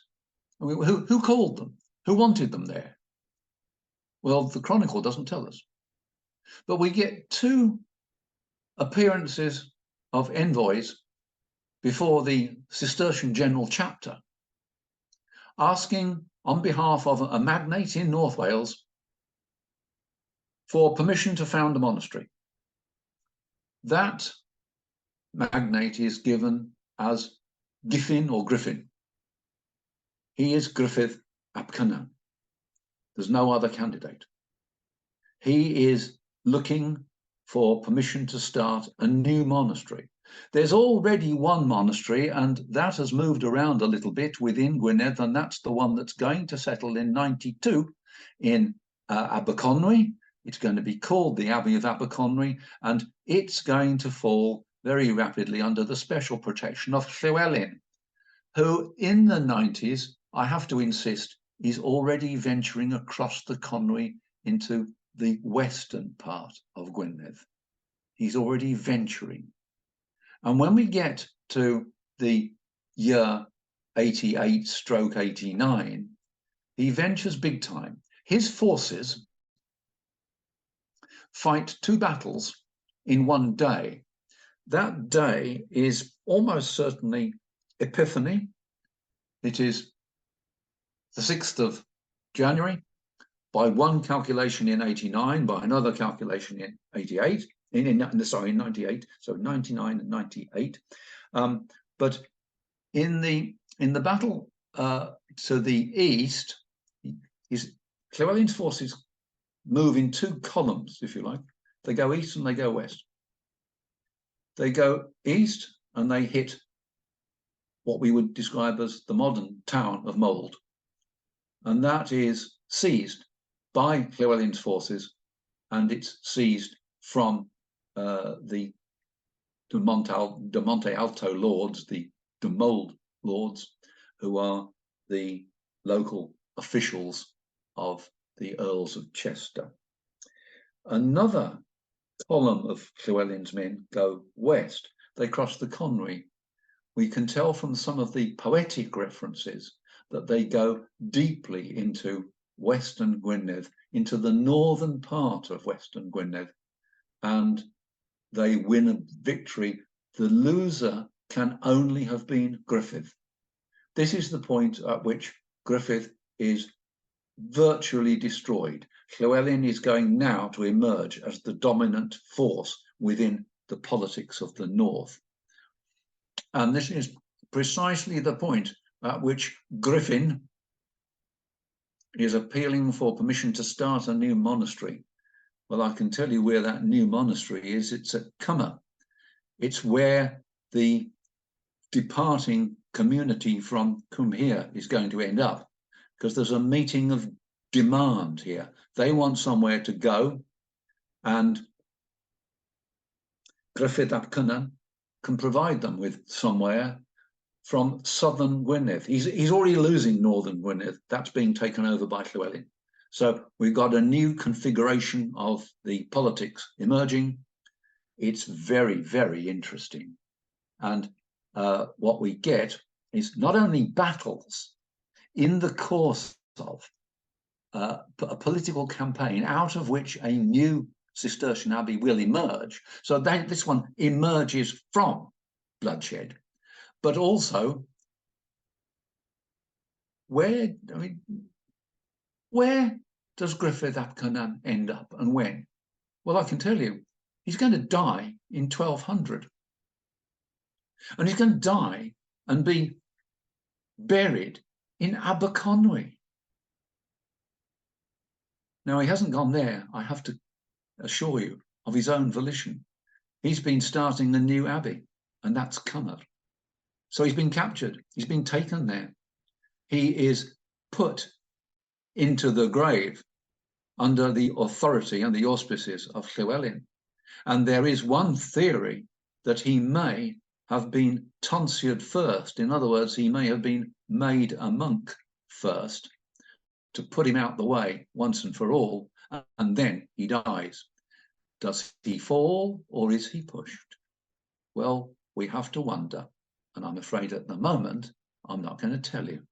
I mean, who called them? Who wanted them there? Well, the Chronicle doesn't tell us. But we get 2 appearances of envoys before the Cistercian General Chapter, asking on behalf of a magnate in North Wales for permission to found a monastery. That magnate is given as Giffin or Griffin. He is Griffith ap Cynan. There's no other candidate. He is looking for permission to start a new monastery. There's already one monastery, and that has moved around a little bit within Gwynedd, and that's the one that's going to settle in 92 in Aberconwy. It's going to be called the Abbey of Aberconwy, and it's going to fall very rapidly under the special protection of Llywelyn, who in the 90s, I have to insist, is already venturing across the Conwy into the western part of Gwynedd. He's already venturing. And when we get to the year 88/89, he ventures big time. His forces fight 2 battles in one day. That day is almost certainly Epiphany. It is the 6th of January, by one calculation in 89, by another calculation in 88, in 98, so 99 and 98. But in the battle to the east, Llywelyn's forces move in 2 columns, if you like. They go east and they go west. They go east and they hit what we would describe as the modern town of Mold. And that is seized by Llywelyn's forces, and it's seized from the Monte Alto lords, the de Mold lords, who are the local officials of the Earls of Chester. Another column of Llywelyn's men go west. They cross the Conwy. We can tell from some of the poetic references that they go deeply into Western Gwynedd, into the northern part of Western Gwynedd, and they win a victory. The loser can only have been Griffith. This is the point at which Griffith is virtually destroyed. Llywelyn is going now to emerge as the dominant force within the politics of the north. And this is precisely the point at which Griffin is appealing for permission to start a new monastery. Well, I can tell you where that new monastery is. It's at Cummer. It's where the departing community from Cumhir is going to end up, because there's a meeting of demand here. They want somewhere to go, and Griffith ap Cynan can provide them with somewhere from southern Gwynedd. He's already losing northern Gwynedd. That's being taken over by Llywelyn. So we've got a new configuration of the politics emerging. It's very, very interesting. And what we get is not only battles in the course of a political campaign out of which a new Cistercian abbey will emerge. So this one emerges from bloodshed, but also where does Griffith ap Cynan end up and when? Well, I can tell you, he's going to die in 1200. And he's going to die and be buried in Aberconwy. Now, he hasn't gone there, I have to assure you, of his own volition. He's been starting a new abbey, and that's Cummer. So he's been captured, he's been taken there. He is put into the grave under the authority and the auspices of Llywelyn. And there is one theory that he may have been tonsured first. In other words, he may have been made a monk first to put him out the way once and for all, and then he dies. Does he fall or is he pushed? Well, we have to wonder, and I'm afraid at the moment I'm not going to tell you,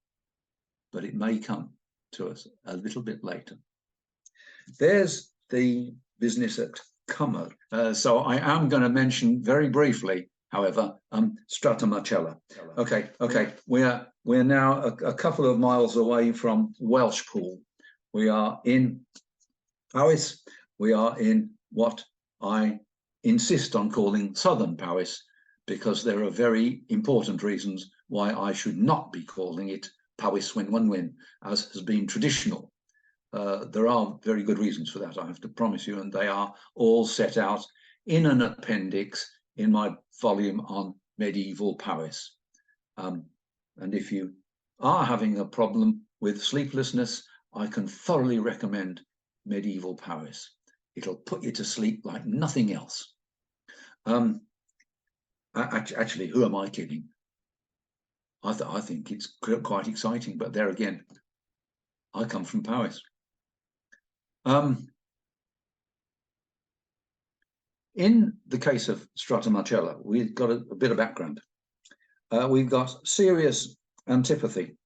but it may come to us a little bit later. There's the business at Cummer. So I am going to mention very briefly, however, Strata Marcella. Okay. We're now a couple of miles away from Welshpool. We are in Powys. We are in what I insist on calling Southern Powys, because there are very important reasons why I should not be calling it Powys Wyn, as has been traditional. There are very good reasons for that, I have to promise you, and they are all set out in an appendix in my volume on medieval Powys. And if you are having a problem with sleeplessness, I can thoroughly recommend medieval Powys. It'll put you to sleep like nothing else. Actually, who am I kidding? I think it's quite exciting, but there again, I come from Powys. In the case of Strata Marcella, we've got a bit of background. We've got serious antipathy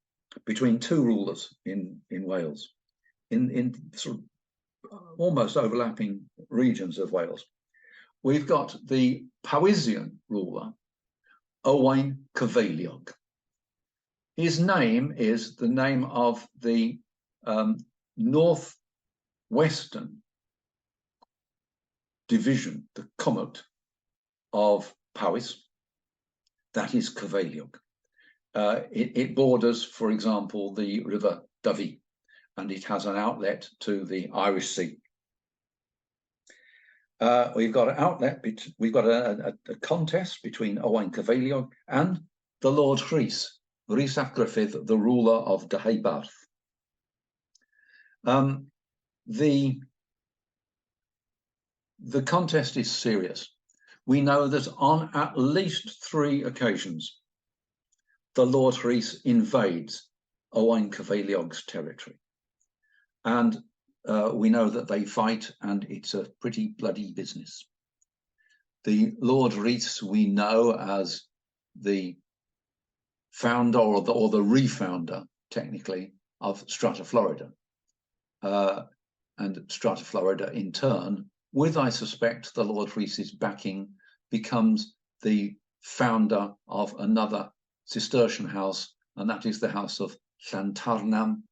between two rulers in Wales, in sort of almost overlapping regions of Wales. We've got the Powysian ruler, Owain Cyfeiliog. His name is the name of the northwestern division, the Connaught of Powys. That is Cyfeiliog. It borders, for example, the River Dyfi, and it has an outlet to the Irish Sea. We've got an outlet. We've got a contest between Owain Cyfeiliog and the Lord Rhys ap Gruffydd, the ruler of Deheubarth. The contest is serious. We know that on at least 3 occasions, the Lord Rhys invades Owain Cyfeiliog's territory. And we know that they fight, and it's a pretty bloody business. The Lord Rhys we know as the founder or the refounder, technically, of Strata Florida. And Strata Florida, in turn, with, I suspect, the Lord Rhys's backing, becomes the founder of another Cistercian house, and that is the house of Llantarnam,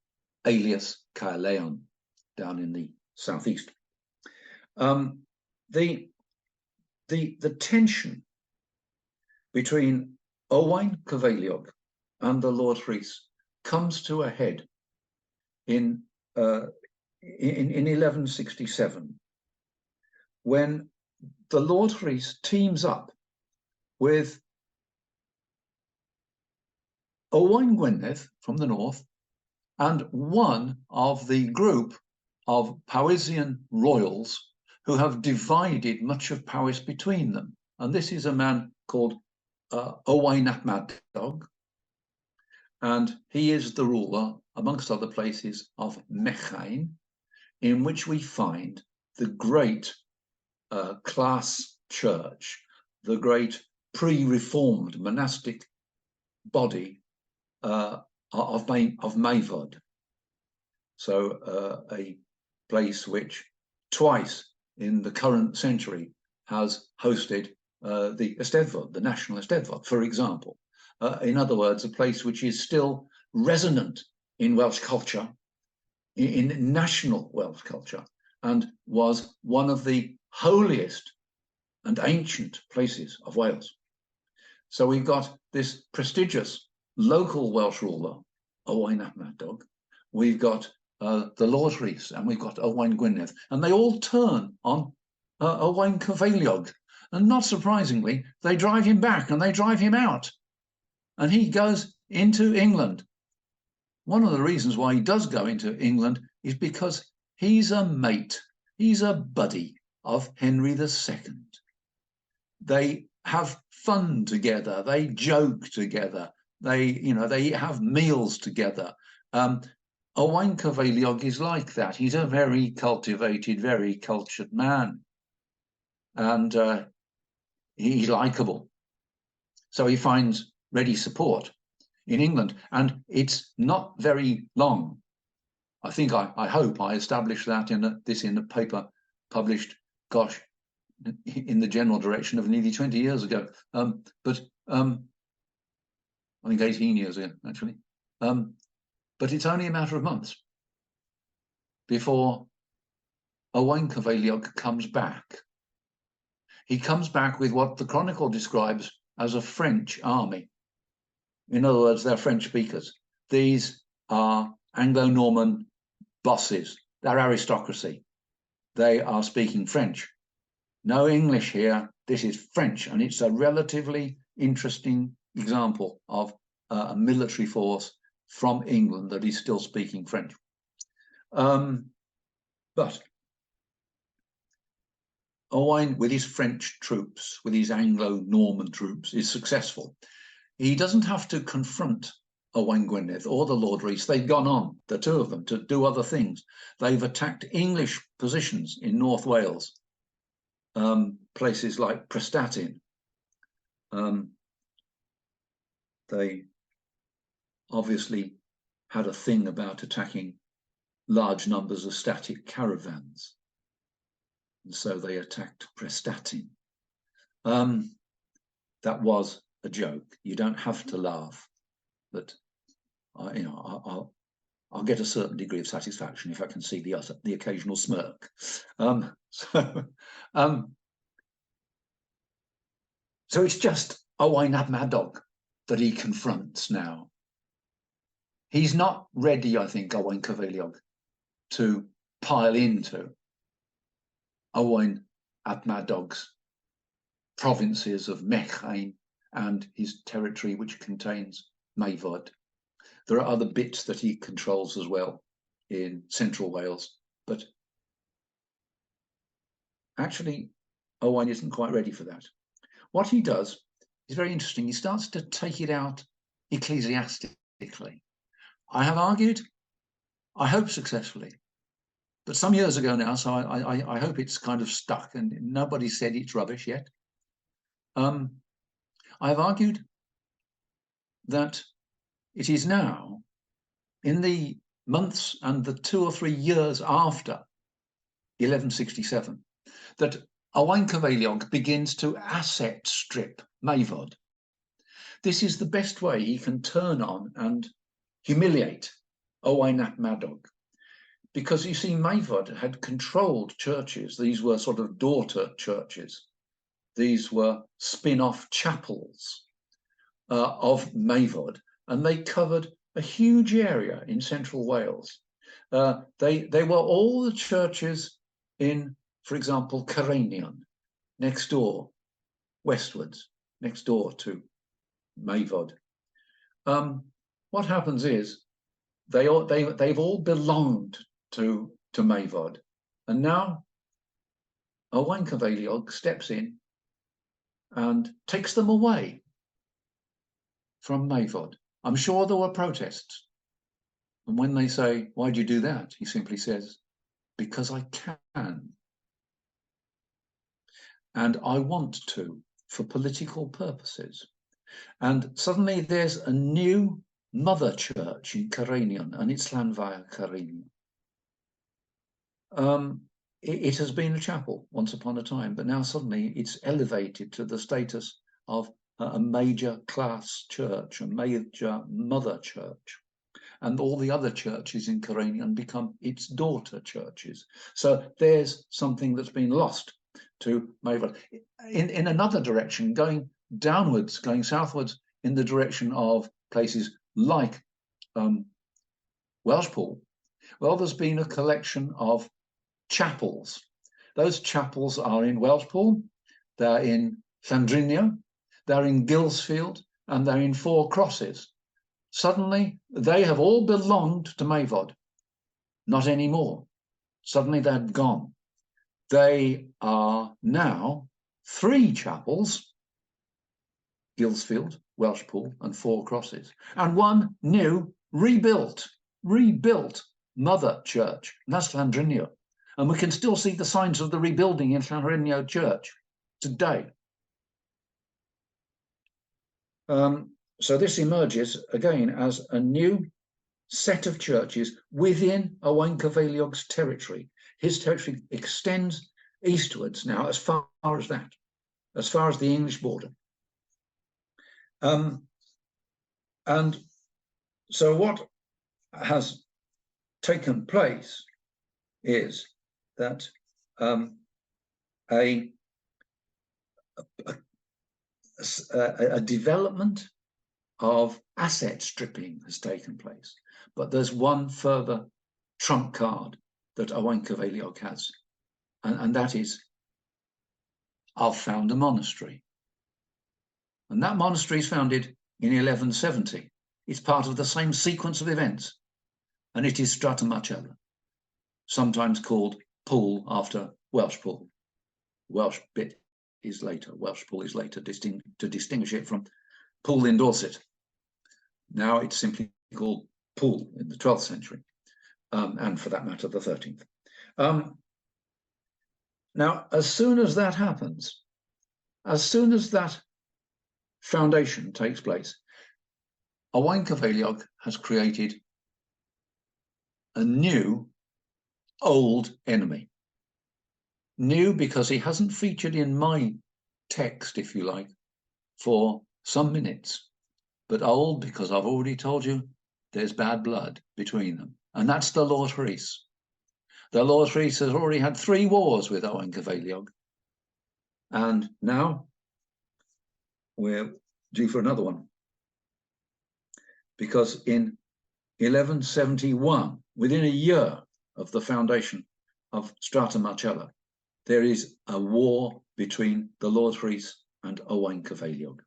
alias Caerleon, down in the southeast. The tension between Owain Cyfeiliog and the Lord Rhys comes to a head in 1167, when the Lord Rhys teams up with Owain Gwynedd from the north and one of the group of Powysian royals who have divided much of Powys between them. And this is a man called Owain ap Madog, and he is the ruler, amongst other places, of Mechain, in which we find the great class church, the great pre-reformed monastic body of Mayfod. So a place which twice in the current century has hosted the Eisteddfod, the national Eisteddfod, for example. In other words, a place which is still resonant in Welsh culture, in national Welsh culture, and was one of the holiest and ancient places of Wales. So we've got this prestigious local Welsh ruler, Owain ap Madog. We've got the Lord Rhys, and we've got Owain Gwynedd, and they all turn on Owain Cyfeiliog. And not surprisingly, they drive him back and they drive him out. And he goes into England. One of the reasons why he does go into England is because he's a mate, he's a buddy of Henry II. They have fun together, they joke together, they have meals together. Owain Cyfeiliog is like that. He's a very cultivated, very cultured man. And he's likable. So he finds ready support in England. And it's not very long. I think, I hope I established that in a paper published, gosh, in the general direction of nearly 20 years ago. But I think 18 years ago, actually. But it's only a matter of months before Owain Cyfeiliog comes back. He comes back with what the Chronicle describes as a French army. In other words, they're French speakers. These are Anglo-Norman bosses. They're aristocracy. They are speaking French. No English here. This is French, and it's a relatively interesting example of a military force from England that is still speaking French. But Owain, with his French troops, with his Anglo-Norman troops, is successful. He doesn't have to confront Owain Gwynedd or the Lord Rhys. They've gone on, the two of them, to do other things. They've attacked English positions in North Wales, places like Prestatyn. They obviously had a thing about attacking large numbers of static caravans. And so they attacked Prestatyn. That was a joke. You don't have to laugh, but I'll get a certain degree of satisfaction if I can see the occasional smirk. So it's just Owain ap Madog that he confronts now. He's not ready, I think, Owain Cyfeiliog, to pile into Owain ap Madog's provinces of Mechain and his territory, which contains Mavod. There are other bits that he controls as well in central Wales, but actually Owain isn't quite ready for that. What he does is very interesting. He starts to take it out ecclesiastically. I have argued, I hope successfully, but some years ago now, so I hope it's kind of stuck and nobody said it's rubbish yet. I have argued that it is now, in the months and the 2 or 3 years after 1167, that Owain Cyfeiliog begins to asset strip Mavod. This is the best way he can turn on and humiliate Owain ap Madog, because you see, Mavod had controlled churches. These were sort of daughter churches. These were spin-off chapels of Mavod, and they covered a huge area in central Wales. They were all the churches in, for example, Ceredigion, next door, westwards, next door to Mavod. What happens is they've all belonged to Mavod, and now Owain Cyfeiliog steps in and takes them away from Mavod. I'm sure there were protests, and when they say, "Why do you do that?" he simply says, "Because I can, and I want to, for political purposes." And suddenly there's a new mother church in Ceredigion, and it's Llanfair Ceredigion. It has been a chapel once upon a time, but now suddenly it's elevated to the status of a major class church, a major mother church. And all the other churches in Ceredigion become its daughter churches. So there's something that's been lost to Mavod. In another direction, going downwards, going southwards in the direction of places like Welshpool, well, there's been a collection of chapels. Those chapels are in Welshpool, they're in Llandriniaeth, they're in Gilsfield, and they're in Four Crosses. Suddenly, they have all belonged to Mavod. Not anymore. Suddenly, they're gone. They are now 3 chapels, Gilsfield, Welshpool, and Four Crosses, and 1 new, rebuilt mother church, and that's Llandriniaeth. And we can still see the signs of the rebuilding in Llandriniaeth Church today. So this emerges again as a new set of churches within Owain Cyfeiliog's territory. His territory extends eastwards now as far as that, as far as the English border. And so what has taken place is that a development of asset stripping has taken place. But there's one further trump card that Owain Cyfeiliog has, and that is, I'll found a monastery. And that monastery is founded in 1170. It's part of the same sequence of events, and it is Strata Marcella, sometimes called Pool after Welshpool. Welsh bit is later. Welshpool is later to distinguish it from Pool in Dorset. Now it's simply called Pool in the 12th century, and for that matter, the 13th. Now, as soon as that happens, as soon as that foundation takes place, Owain Cyfeiliog has created a new old enemy. New because he hasn't featured in my text, if you like, for some minutes, but old because I've already told you there's bad blood between them, and that's the Lord Rhys. The Lord Rhys has already had 3 wars with Owain Cyfeiliog, and now we're due for another one, because in 1171, within a year of the foundation of Strata Marcella, there is a war between the Lord Rhys and Owain Cyfeiliog.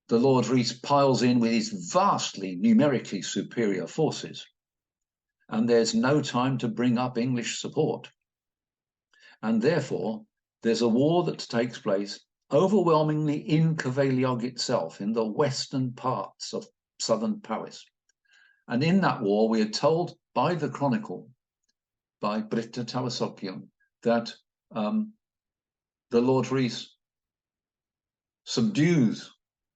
The Lord Rhys piles in with his vastly numerically superior forces, and there's no time to bring up English support. And therefore, there's a war that takes place overwhelmingly in Cyfeiliog itself, in the western parts of southern Powys. And in that war, we are told by the chronicle, by Britta Tawasogion, that the Lord Rhys subdues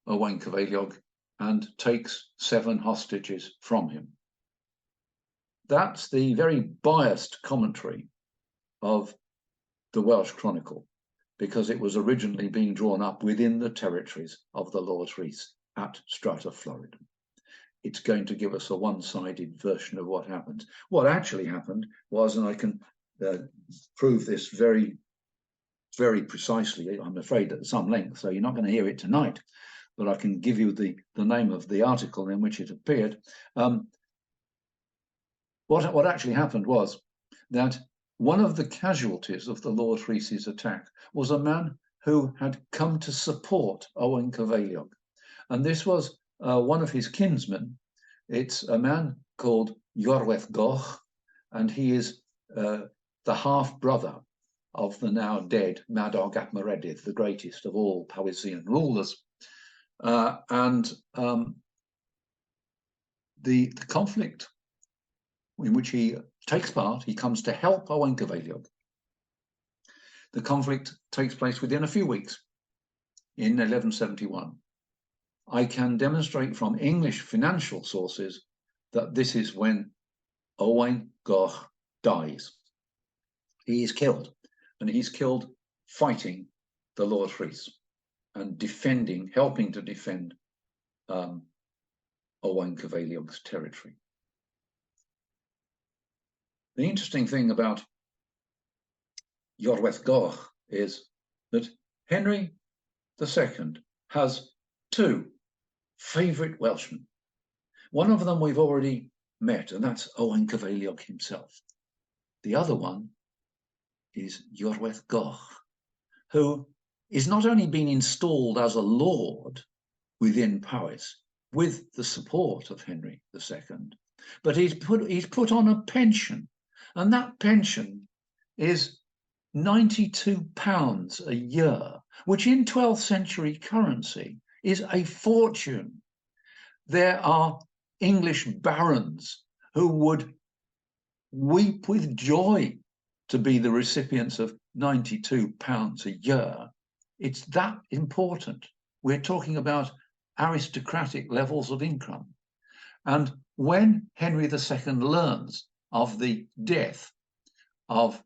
Owain Cyfeiliog and takes 7 hostages from him. That's the very biased commentary of the Welsh Chronicle, because it was originally being drawn up within the territories of the Lord Rhys at Strata Florida. It's going to give us a one-sided version of what happened. What actually happened was, and I can prove this very, very precisely, I'm afraid at some length, so you're not going to hear it tonight, but I can give you the name of the article in which it appeared. What actually happened was that one of the casualties of the Lord Rhys's attack was a man who had come to support Owain Cyfeiliog. And this was one of his kinsmen. It's a man called Iorwerth Goch, and he is the half-brother of the now dead Madog ap Meredydd, the greatest of all Powys-ian rulers. The conflict in which he takes part, he comes to help Owain Cyfeiliog. The conflict takes place within a few weeks in 1171. I can demonstrate from English financial sources that this is when Owain Goch dies. He is killed, and he's killed fighting the Lord Rhys and defending, helping to defend Owain Cyfeiliog's territory. The interesting thing about Iorwerth Goch is that Henry II has two favourite Welshmen. One of them we've already met, and that's Owain Cyfeiliog himself. The other one is Iorwerth Goch, who is not only been installed as a lord within Powys with the support of Henry II, but he's put on a pension, and that pension is £92 a year, which in 12th century currency is a fortune. There are English barons who would weep with joy to be the recipients of £92 a year. It's that important. We're talking about aristocratic levels of income. And when Henry II learns of the death of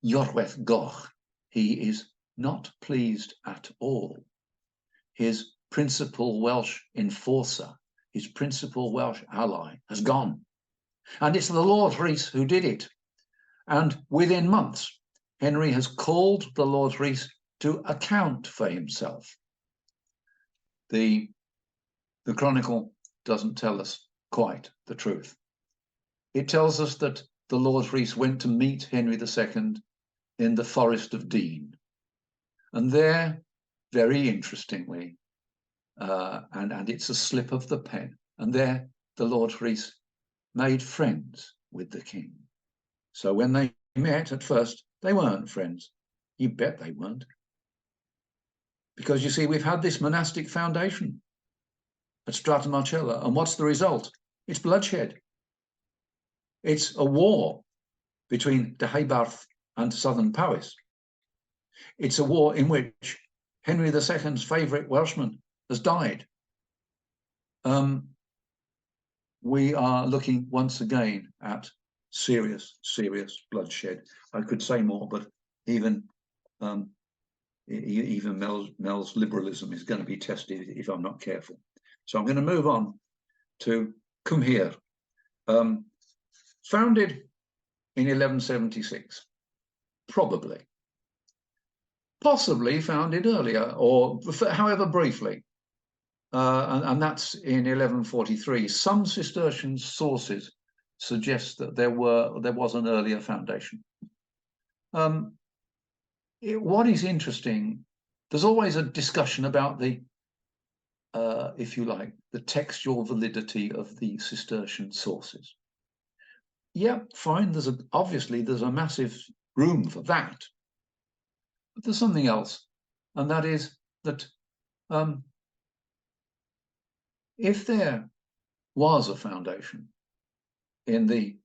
Iorwerth Goch, he is not pleased at all. His principal Welsh enforcer, his principal Welsh ally, has gone. And it's the Lord Rhys who did it. And within months, Henry has called the Lord Rhys to account for himself. The Chronicle doesn't tell us quite the truth. It tells us that the Lord Rhys went to meet Henry II in the Forest of Dean. And there, very interestingly, and it's a slip of the pen, and there the Lord Rhys made friends with the king. So when they met at first, they weren't friends. You bet they weren't. Because you see, we've had this monastic foundation at Strata Marcella, and what's the result? It's bloodshed. It's a war between Deheubarth and southern Powys. It's a war in which Henry II's favourite Welshman has died. We are looking once again at serious, serious bloodshed. I could say more, but even Mel's liberalism is going to be tested if I'm not careful. So I'm going to move on to Cumhir, founded in 1176, probably. Possibly founded earlier, or however briefly, and that's in 1143. Some Cistercian sources suggest that there was an earlier foundation. What is interesting, there's always a discussion about the, if you like, the textual validity of the Cistercian sources. Yeah, fine. Obviously there's a massive room for that. But there's something else, and that is that if there was a foundation in the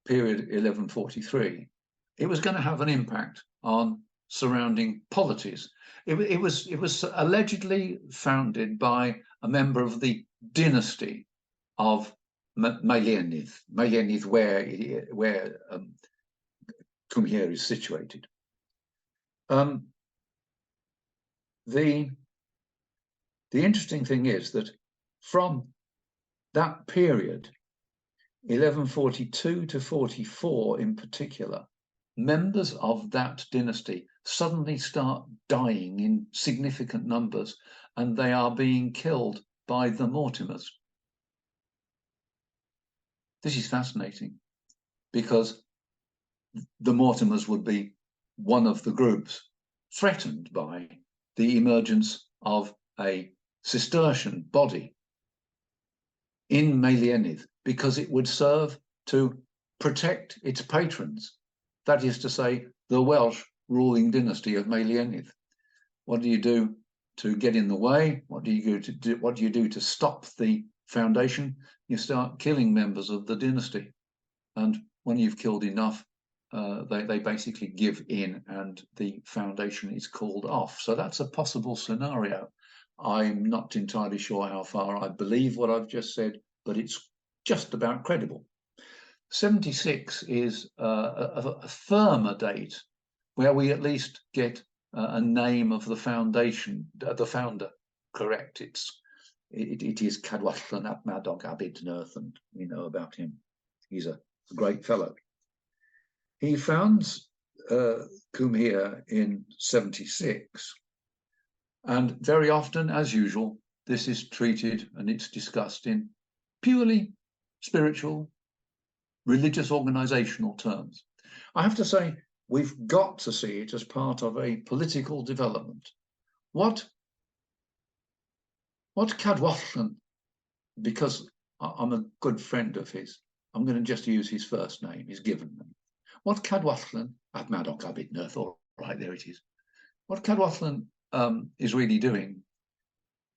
period 1143, it was going to have an impact on surrounding polities. It was allegedly founded by a member of the dynasty of Meliennydd, where Cumhir is situated. The interesting thing is that from that period, 1142 to 44 in particular, members of that dynasty suddenly start dying in significant numbers, and they are being killed by the Mortimers. This is fascinating, because the Mortimers would be one of the groups threatened by the emergence of a Cistercian body in Meliennydd, because it would serve to protect its patrons, that is to say, the Welsh ruling dynasty of Meliennydd. What do you do to get in the way? What do you do to stop the foundation? You start killing members of the dynasty, and when you've killed enough, they basically give in, and the foundation is called off. So that's a possible scenario. I'm not entirely sure how far I believe what I've just said, but it's just about credible. 76 is a firmer date where we at least get a name of the foundation, the founder, correct. It is Cadwallon ap Madog Abid Nerth, and we know about him. He's a great fellow. He founds Cumhir in 76, And very often, as usual, this is treated and it's discussed in purely spiritual, religious, organizational terms. I have to say, we've got to see it as part of a political development. What Cadwallon, because I'm a good friend of his, I'm going to just use his first name, his given name. What Cadwallon, Admadok Abidnerth, all right, there it is. What Cadwallon is really doing,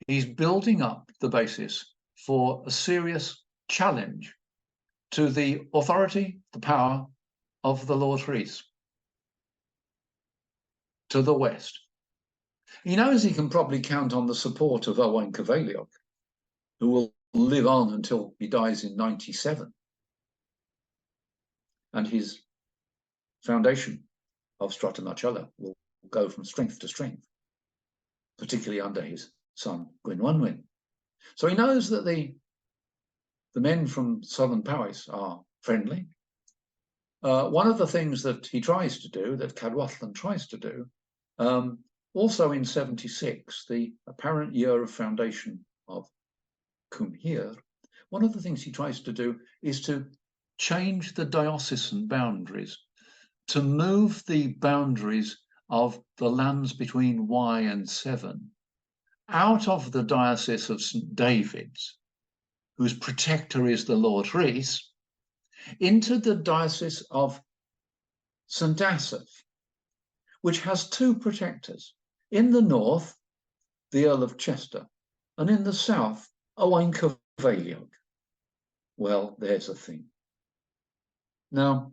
he's building up the basis for a serious challenge to the authority, the power of the Lord Rhys to the west. He knows he can probably count on the support of Owain Cyfeiliog, who will live on until he dies in 97. And his foundation of Strata Marcella will go from strength to strength, particularly under his son Gwynwanwyn. So he knows that the men from southern Powys are friendly. One of the things that he tries to do, that Cadwallon tries to do, also in 76, the apparent year of foundation of Cumhir, one of the things he tries to do is to change the diocesan boundaries, to move the boundaries of the lands between Wye and Severn out of the Diocese of St. David's, whose protector is the Lord Rhys, into the Diocese of St. Asaph, which has two protectors. In the north, the Earl of Chester, and in the south, Owain Cyfeiliog. Well, there's a thing. Now,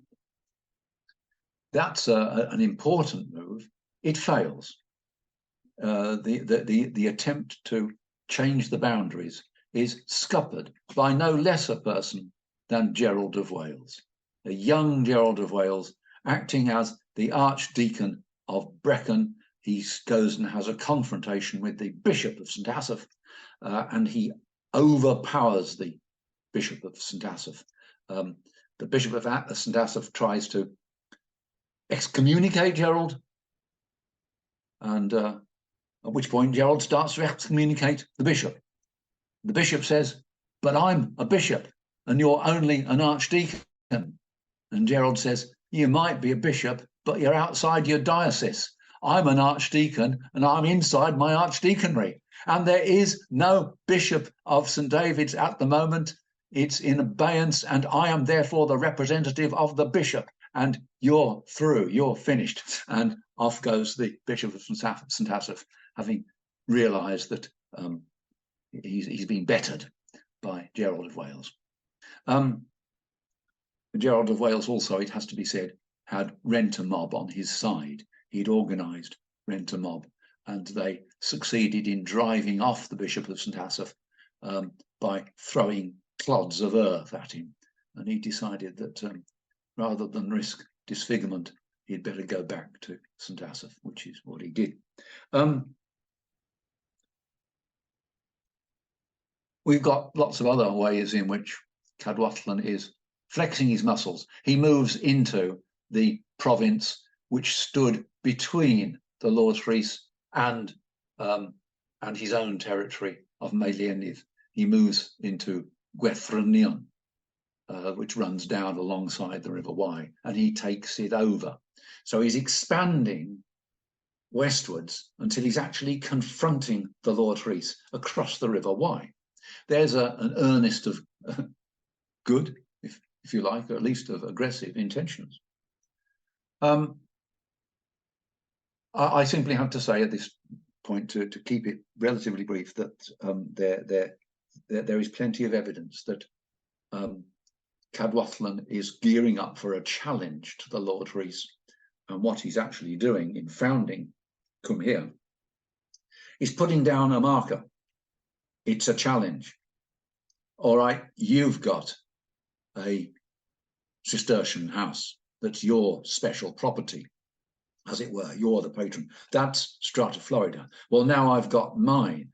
that's an important move. It fails. The attempt to change the boundaries is scuppered by no less a person than Gerald of Wales, a young Gerald of Wales, acting as the Archdeacon of Brecon. He goes and has a confrontation with the Bishop of St. Asaph, and he overpowers the Bishop of St. Asaph. The Bishop of St. Asaph tries to excommunicate Gerald, and at which point Gerald starts to excommunicate the bishop. The bishop says, "But I'm a bishop, and you're only an archdeacon." And Gerald says, "You might be a bishop, but you're outside your diocese. I'm an archdeacon, and I'm inside my archdeaconry. And there is no Bishop of St. David's at the moment. It's in abeyance, and I am therefore the representative of the bishop. And you're through, you're finished." And off goes the Bishop of St. Asaph, having realised that he's been bettered by Gerald of Wales. Gerald of Wales also, it has to be said, had Rent a Mob on his side. He'd organised Rent a Mob, and they succeeded in driving off the Bishop of St. Asaph by throwing clods of earth at him. And he decided that rather than risk disfigurement, he'd better go back to St. Asaph, which is what he did. We've got lots of other ways in which Cadwallon is flexing his muscles. He moves into the province which stood between the Lord Rhys and his own territory of Meilienydd. He moves into Gwerthrynion, which runs down alongside the River Wye, and he takes it over. So he's expanding westwards until he's actually confronting the Lord Rhys across the River Wye. There's an earnest of good, if you like, or at least of aggressive intentions. I simply have to say at this point, to keep it relatively brief, that there is plenty of evidence that Cadwallon is gearing up for a challenge to the Lord Rhys, and what he's actually doing in founding Cumhir is putting down a marker. It's a challenge. All right, you've got a Cistercian house that's your special property, as it were. You're the patron. That's Strata Florida. Well, now I've got mine,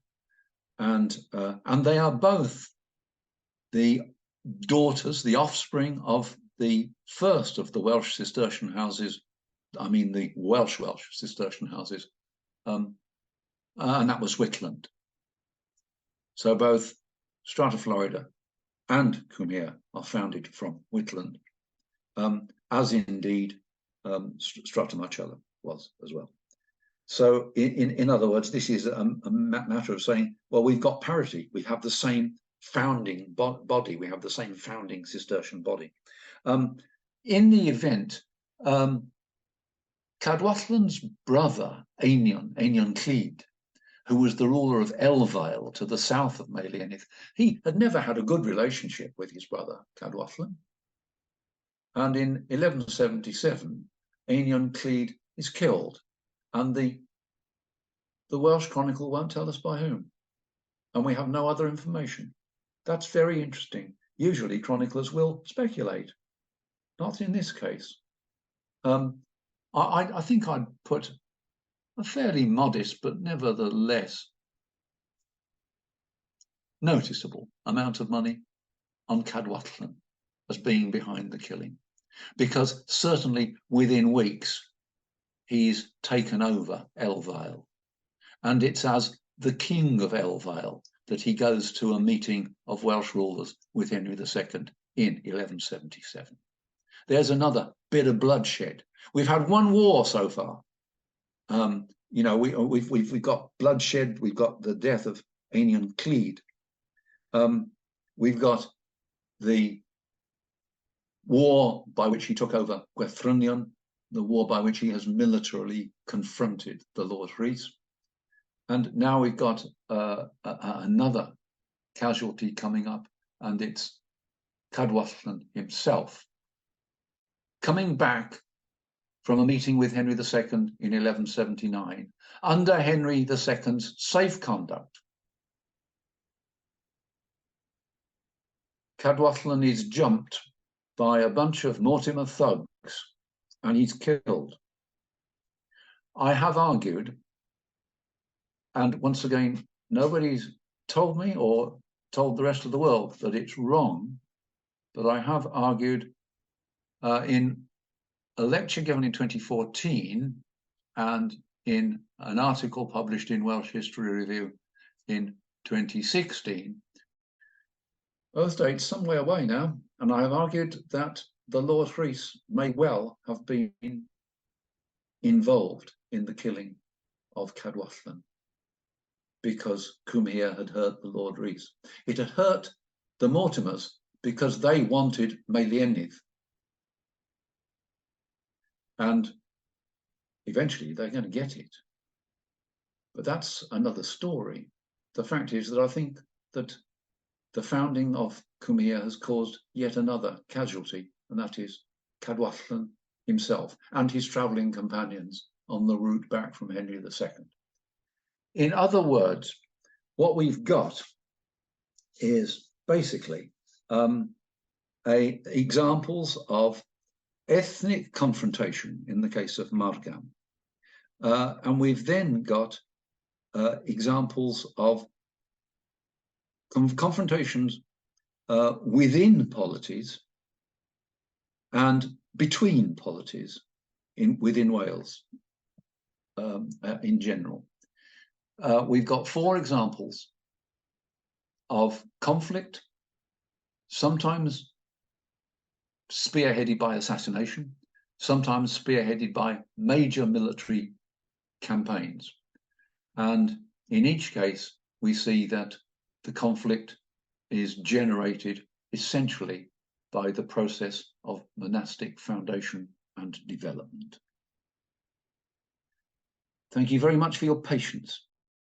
and they are both the daughters, the offspring of the first of the Welsh Cistercian houses. I mean, the Welsh Cistercian houses, and that was Whitland. So both Strata Florida and Cumhir are founded from Whitland, as indeed Strata Marcella was as well. So in other words, this is a matter of saying, well, we've got parity. We have the same founding body. We have the same founding Cistercian body. In the event, Cadwallon's brother, Einion Clyd, who was the ruler of Elfyle to the south of Melienith, he had never had a good relationship with his brother, Cadwallon. And in 1177, Einion Clyd is killed, and the Welsh Chronicle won't tell us by whom, and we have no other information. That's very interesting. Usually chroniclers will speculate, not in this case. I think I'd put a fairly modest, but nevertheless noticeable amount of money on Cadwallon as being behind the killing, because certainly within weeks he's taken over Elfyle, and it's as the king of Elfyle that he goes to a meeting of Welsh rulers with Henry II in 1177. There's another bit of bloodshed. We've had one war so far. You know, we've got bloodshed. We've got the death of Einion Clyd. We've got the war by which he took over Gwerthrynion, the war by which he has militarily confronted the Lord Rhys. And now we've got another casualty coming up, and it's Cadwallon himself coming back from a meeting with Henry II in 1179 under Henry II's safe conduct. Cadwallon is jumped by a bunch of Mortimer thugs and he's killed. I have argued, and once again, nobody's told me or told the rest of the world that it's wrong, but I have argued in a lecture given in 2014 and in an article published in Welsh History Review in 2016. Both dates some way away now, and I have argued that the Lord Rhys may well have been involved in the killing of Cadwallon, because Cumhir had hurt the Lord Rhys. It had hurt the Mortimers because they wanted Melienith. And eventually they're going to get it. But that's another story. The fact is that I think that the founding of Cumhir has caused yet another casualty, and that is Cadwallon himself and his travelling companions on the route back from Henry II. In other words, what we've got is basically examples of ethnic confrontation in the case of Margam. And we've then got examples of confrontations within polities and between polities within Wales in general. We've got 4 examples of conflict, sometimes spearheaded by assassination, sometimes spearheaded by major military campaigns. And in each case, we see that the conflict is generated essentially by the process of monastic foundation and development. Thank you very much for your patience.